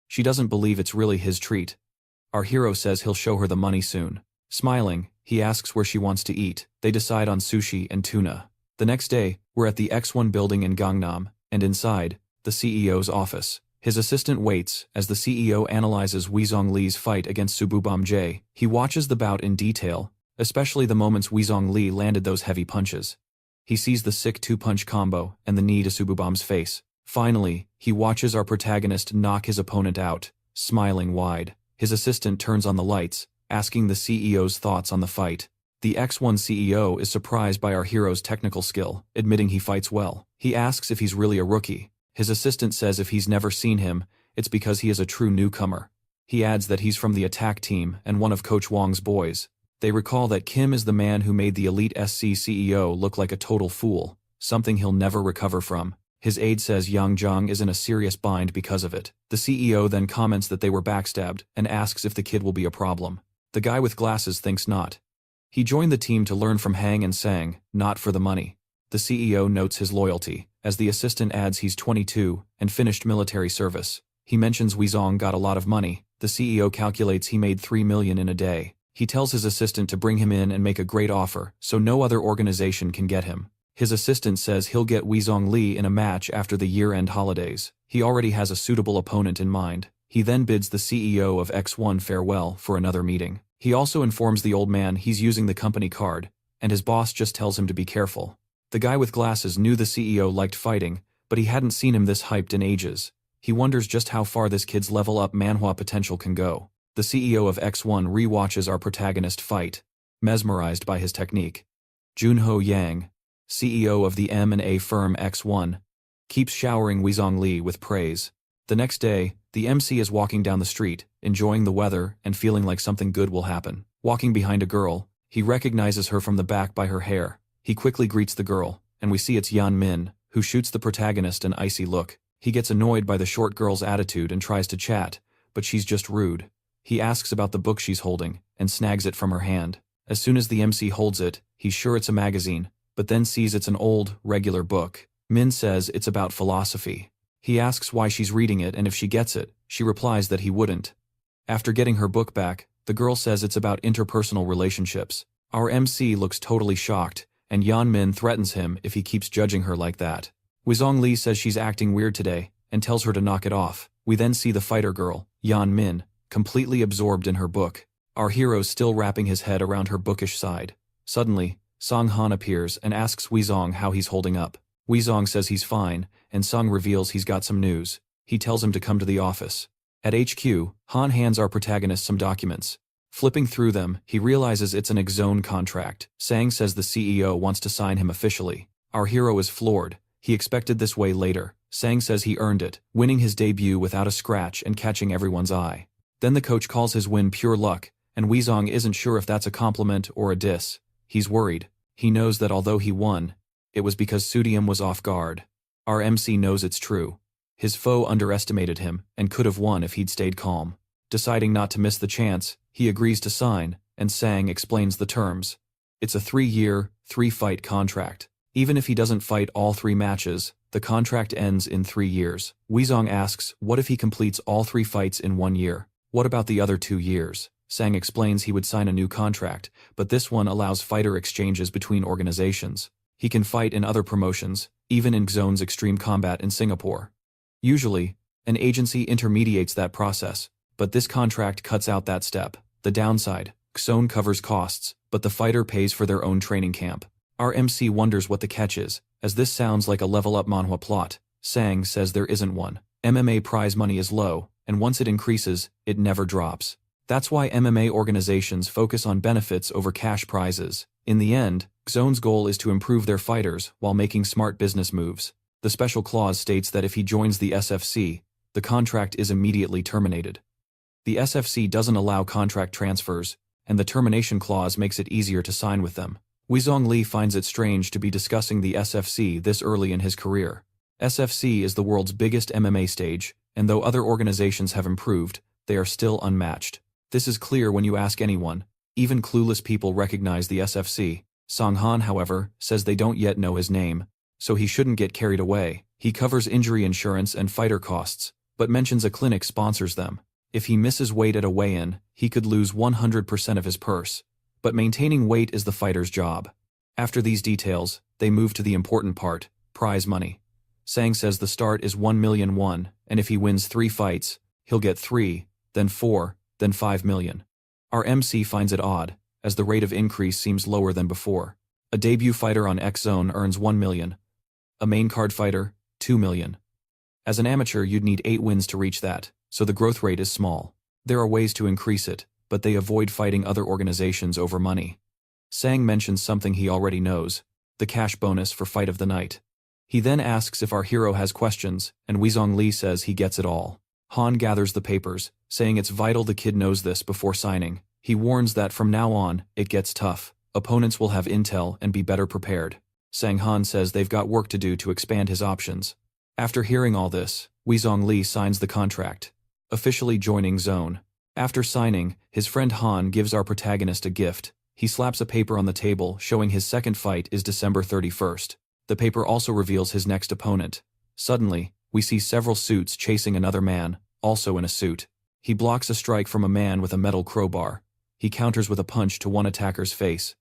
She doesn't believe it's really his treat. Our hero says he'll show her the money soon. Smiling, he asks where she wants to eat. They decide on sushi and tuna. The next day, we're at the X1 building in Gangnam, and inside, the CEO's office. His assistant waits as the CEO analyzes Weezong Lee's fight against Sububam Jae. He watches the bout in detail, especially the moments Weezong Lee landed those heavy punches. He sees the sick two-punch combo and the knee to Sububam's face. Finally, he watches our protagonist knock his opponent out, smiling wide. His assistant turns on the lights, asking the CEO's thoughts on the fight. The X1 CEO is surprised by our hero's technical skill, admitting he fights well. He asks if he's really a rookie. His assistant says if he's never seen him, it's because he is a true newcomer. He adds that he's from the attack team and one of Coach Wong's boys. They recall that Kim is the man who made the Elite SC CEO look like a total fool, something he'll never recover from. His aide says Yang Jung is in a serious bind because of it. The CEO then comments that they were backstabbed and asks if the kid will be a problem. The guy with glasses thinks not. He joined the team to learn from Hang and Sang, not for the money. The CEO notes his loyalty, as the assistant adds he's 22 and finished military service. He mentions Weizong got a lot of money. The CEO calculates he made 3 million in a day. He tells his assistant to bring him in and make a great offer, so no other organization can get him. His assistant says he'll get Weizong Li in a match after the year-end holidays. He already has a suitable opponent in mind. He then bids the CEO of X1 farewell for another meeting. He also informs the old man he's using the company card, and his boss just tells him to be careful. The guy with glasses knew the CEO liked fighting, but he hadn't seen him this hyped in ages. He wonders just how far this kid's level-up Manhwa potential can go. The CEO of X1 re-watches our protagonist fight, mesmerized by his technique. Junho Yang, CEO of the M&A firm X1, keeps showering Weizong Li with praise. The next day, the MC is walking down the street, enjoying the weather and feeling like something good will happen. Walking behind a girl, he recognizes her from the back by her hair. He quickly greets the girl, and we see it's Yan Min, who shoots the protagonist an icy look. He gets annoyed by the short girl's attitude and tries to chat, but she's just rude. He asks about the book she's holding, and snags it from her hand. As soon as the MC holds it, he's sure it's a magazine, but then sees it's an old, regular book. Min says it's about philosophy. He asks why she's reading it and if she gets it. She replies that he wouldn't. After getting her book back, the girl says it's about interpersonal relationships. Our MC looks totally shocked, and Yan Min threatens him if he keeps judging her like that. Weizong Li says she's acting weird today, and tells her to knock it off. We then see the fighter girl, Yan Min, completely absorbed in her book. Our hero's still wrapping his head around her bookish side. Suddenly, Song Han appears and asks Weizong how he's holding up. Weizong says he's fine, and Song reveals he's got some news. He tells him to come to the office. At HQ, Han hands our protagonist some documents. Flipping through them, he realizes it's an X-Zone contract. Sang says the CEO wants to sign him officially. Our hero is floored. He expected this way later. Sang says he earned it, winning his debut without a scratch and catching everyone's eye. Then the coach calls his win pure luck, and Weizong isn't sure if that's a compliment or a diss. He's worried. He knows that although he won, it was because Sudium was off guard. Our MC knows it's true. His foe underestimated him and could have won if he'd stayed calm. Deciding not to miss the chance, he agrees to sign, and Sang explains the terms. It's a 3-year, 3-fight contract. Even if he doesn't fight all 3 matches, the contract ends in 3 years. Weizong asks, what if he completes all 3 fights in 1 year? What about the other 2 years? Sang explains he would sign a new contract, but this one allows fighter exchanges between organizations. He can fight in other promotions, even in X-Zone's Extreme Combat in Singapore. Usually, an agency intermediates that process, but this contract cuts out that step. The downside, X-Zone covers costs, but the fighter pays for their own training camp. Our MC wonders what the catch is, as this sounds like a level-up manhwa plot. Sang says there isn't one. MMA prize money is low, and once it increases, it never drops. That's why MMA organizations focus on benefits over cash prizes. In the end, X-Zone's goal is to improve their fighters while making smart business moves. The special clause states that if he joins the SFC, the contract is immediately terminated. The SFC doesn't allow contract transfers, and the termination clause makes it easier to sign with them. Weizong Li finds it strange to be discussing the SFC this early in his career. SFC is the world's biggest MMA stage, and though other organizations have improved, they are still unmatched. This is clear when you ask anyone. Even clueless people recognize the SFC. Song Han, however, says they don't yet know his name, so he shouldn't get carried away. He covers injury insurance and fighter costs, but mentions a clinic sponsors them. If he misses weight at a weigh-in, he could lose 100% of his purse. But maintaining weight is the fighter's job. After these details, they move to the important part, prize money. Sang says the start is 1 million won, and if he wins 3 fights, he'll get 3, then 4, then 5 million. Our MC finds it odd, as the rate of increase seems lower than before. A debut fighter on X-Zone earns 1 million. A main card fighter, 2 million. As an amateur, you'd need 8 wins to reach that, so the growth rate is small. There are ways to increase it, but they avoid fighting other organizations over money. Sang mentions something he already knows, the cash bonus for Fight of the Night. He then asks if our hero has questions, and Weizong Li says he gets it all. Han gathers the papers, saying it's vital the kid knows this before signing. He warns that from now on, it gets tough. Opponents will have intel and be better prepared. Sang Han says they've got work to do to expand his options. After hearing all this, Weizong Li signs the contract, officially joining Zone. After signing, his friend Han gives our protagonist a gift. He slaps a paper on the table showing his second fight is December 31st. The paper also reveals his next opponent. Suddenly, we see several suits chasing another man. also in a suit. He blocks a strike from a man with a metal crowbar. He counters with a punch to one attacker's face.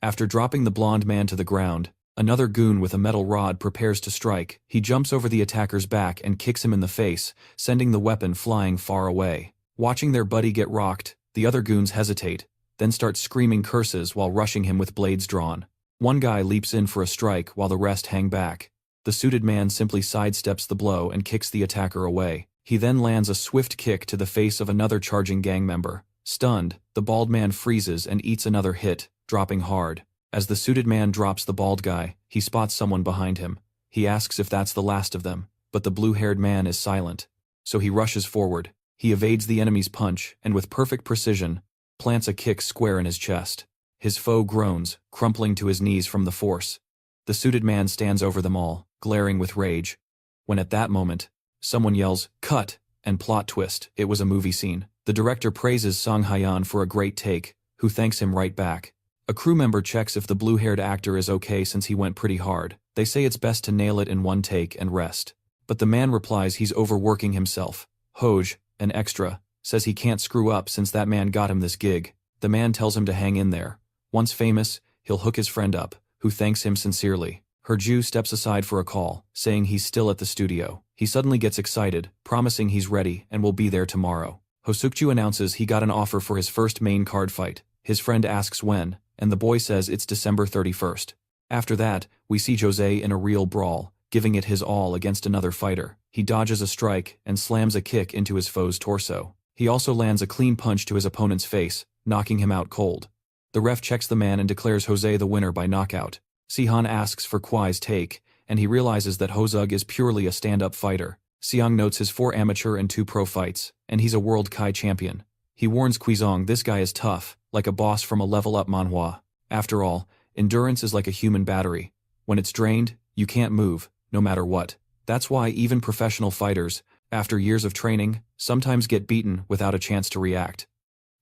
After dropping the blonde man to the ground, another goon with a metal rod prepares to strike. He jumps over the attacker's back and kicks him in the face, sending the weapon flying far away. Watching their buddy get rocked, the other goons hesitate, then start screaming curses while rushing him with blades drawn. One guy leaps in for a strike while the rest hang back. The suited man simply sidesteps the blow and kicks the attacker away. He then lands a swift kick to the face of another charging gang member. Stunned, the bald man freezes and eats another hit, dropping hard. As the suited man drops the bald guy, he spots someone behind him. He asks if that's the last of them, but the blue-haired man is silent. So he rushes forward. He evades the enemy's punch and with perfect precision, plants a kick square in his chest. His foe groans, crumpling to his knees from the force. The suited man stands over them all, glaring with rage. When at that moment, someone yells, "Cut!" and plot twist, it was a movie scene. The director praises Song Hye-yeon for a great take, who thanks him right back. A crew member checks if the blue-haired actor is okay since he went pretty hard. They say it's best to nail it in one take and rest. But the man replies he's overworking himself. Hoj, an extra, says he can't screw up since that man got him this gig. The man tells him to hang in there. Once famous, he'll hook his friend up, who thanks him sincerely. Herju steps aside for a call, saying he's still at the studio. He suddenly gets excited, promising he's ready and will be there tomorrow. Hosukju announces he got an offer for his first main card fight. His friend asks when, and the boy says it's December 31st. After that, we see Jose in a real brawl, giving it his all against another fighter. He dodges a strike and slams a kick into his foe's torso. He also lands a clean punch to his opponent's face, knocking him out cold. The ref checks the man and declares Jose the winner by knockout. Sihan asks for Kwai's take, and he realizes that Hosug is purely a stand-up fighter. Siang notes his 4 amateur and 2 pro fights, and he's a World Kai champion. He warns Quizong this guy is tough, like a boss from a level-up manhwa. After all, endurance is like a human battery. When it's drained, you can't move, no matter what. That's why even professional fighters, after years of training, sometimes get beaten without a chance to react.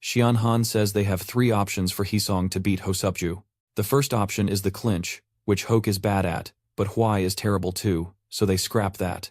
Xian Han says they have 3 options for Hisong to beat Hosupju. The first option is the clinch, which Hoke is bad at, but Huai is terrible too, so they scrap that.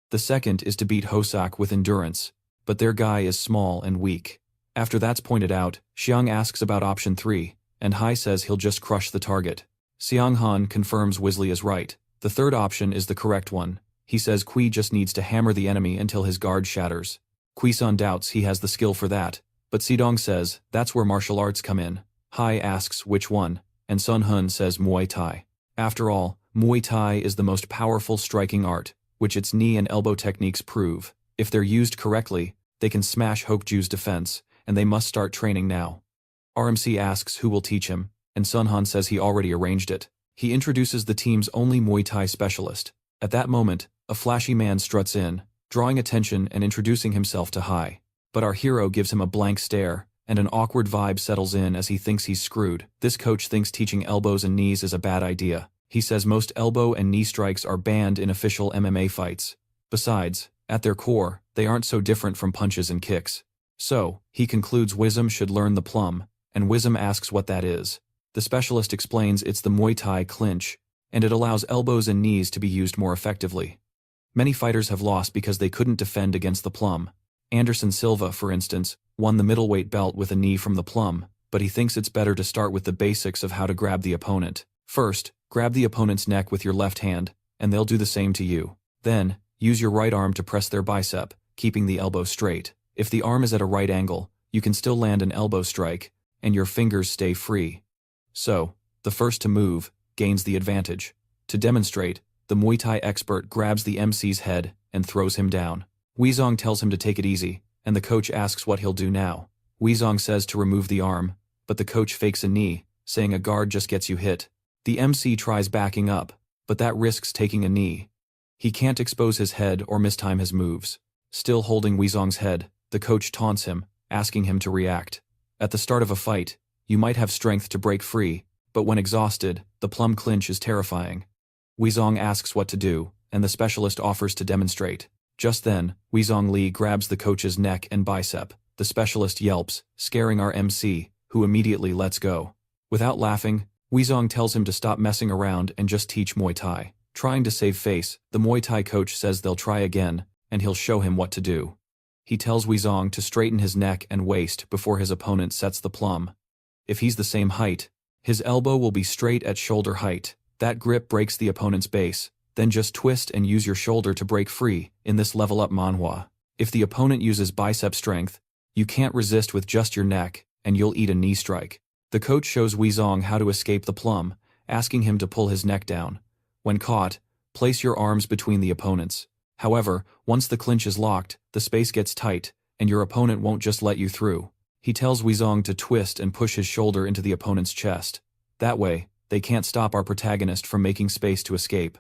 The second is to beat Hosak with endurance, but their guy is small and weak. After that's pointed out, Xiang asks about option 3, and Hai says he'll just crush the target. Xiang Han confirms Wisley is right. The third option is the correct one. He says Kui just needs to hammer the enemy until his guard shatters. Kui-san doubts he has the skill for that, but Sidong says that's where martial arts come in. Hai asks which one, and Sun Hun says Muay Thai. After all, Muay Thai is the most powerful striking art, which its knee and elbow techniques prove. If they're used correctly, they can smash Hokju's defense, and they must start training now. RMC asks who will teach him, and Sun Han says he already arranged it. He introduces the team's only Muay Thai specialist. At that moment, a flashy man struts in, drawing attention and introducing himself to Hai. But our hero gives him a blank stare, and an awkward vibe settles in as he thinks he's screwed. This coach thinks teaching elbows and knees is a bad idea. He says most elbow and knee strikes are banned in official MMA fights. Besides, at their core, they aren't so different from punches and kicks. So, he concludes Wisdom should learn the plum, and Wisdom asks what that is. The specialist explains it's the Muay Thai clinch, and it allows elbows and knees to be used more effectively. Many fighters have lost because they couldn't defend against the plum. Anderson Silva, for instance, won the middleweight belt with a knee from the plum, but he thinks it's better to start with the basics of how to grab the opponent. First, grab the opponent's neck with your left hand, and they'll do the same to you. Then, use your right arm to press their bicep, keeping the elbow straight. If the arm is at a right angle, you can still land an elbow strike, and your fingers stay free. So, the first to move gains the advantage. To demonstrate, the Muay Thai expert grabs the MC's head and throws him down. Weizong tells him to take it easy, and the coach asks what he'll do now. Weizong says to remove the arm, but the coach fakes a knee, saying a guard just gets you hit. The MC tries backing up, but that risks taking a knee. He can't expose his head or mistime his moves. Still holding Weizong's head, the coach taunts him, asking him to react. At the start of a fight, you might have strength to break free, but when exhausted, the plum clinch is terrifying. Weizong asks what to do, and the specialist offers to demonstrate. Just then, Weizong Li grabs the coach's neck and bicep. The specialist yelps, scaring our MC, who immediately lets go. Without laughing, Weizong tells him to stop messing around and just teach Muay Thai. Trying to save face, the Muay Thai coach says they'll try again, and he'll show him what to do. He tells Weezong to straighten his neck and waist before his opponent sets the plum. If he's the same height, his elbow will be straight at shoulder height. That grip breaks the opponent's base, then just twist and use your shoulder to break free in this level-up manhwa. If the opponent uses bicep strength, you can't resist with just your neck, and you'll eat a knee strike. The coach shows Weezong how to escape the plum, asking him to pull his neck down. When caught, place your arms between the opponents. However, once the clinch is locked, the space gets tight, and your opponent won't just let you through. He tells Weezong to twist and push his shoulder into the opponent's chest. That way, they can't stop our protagonist from making space to escape.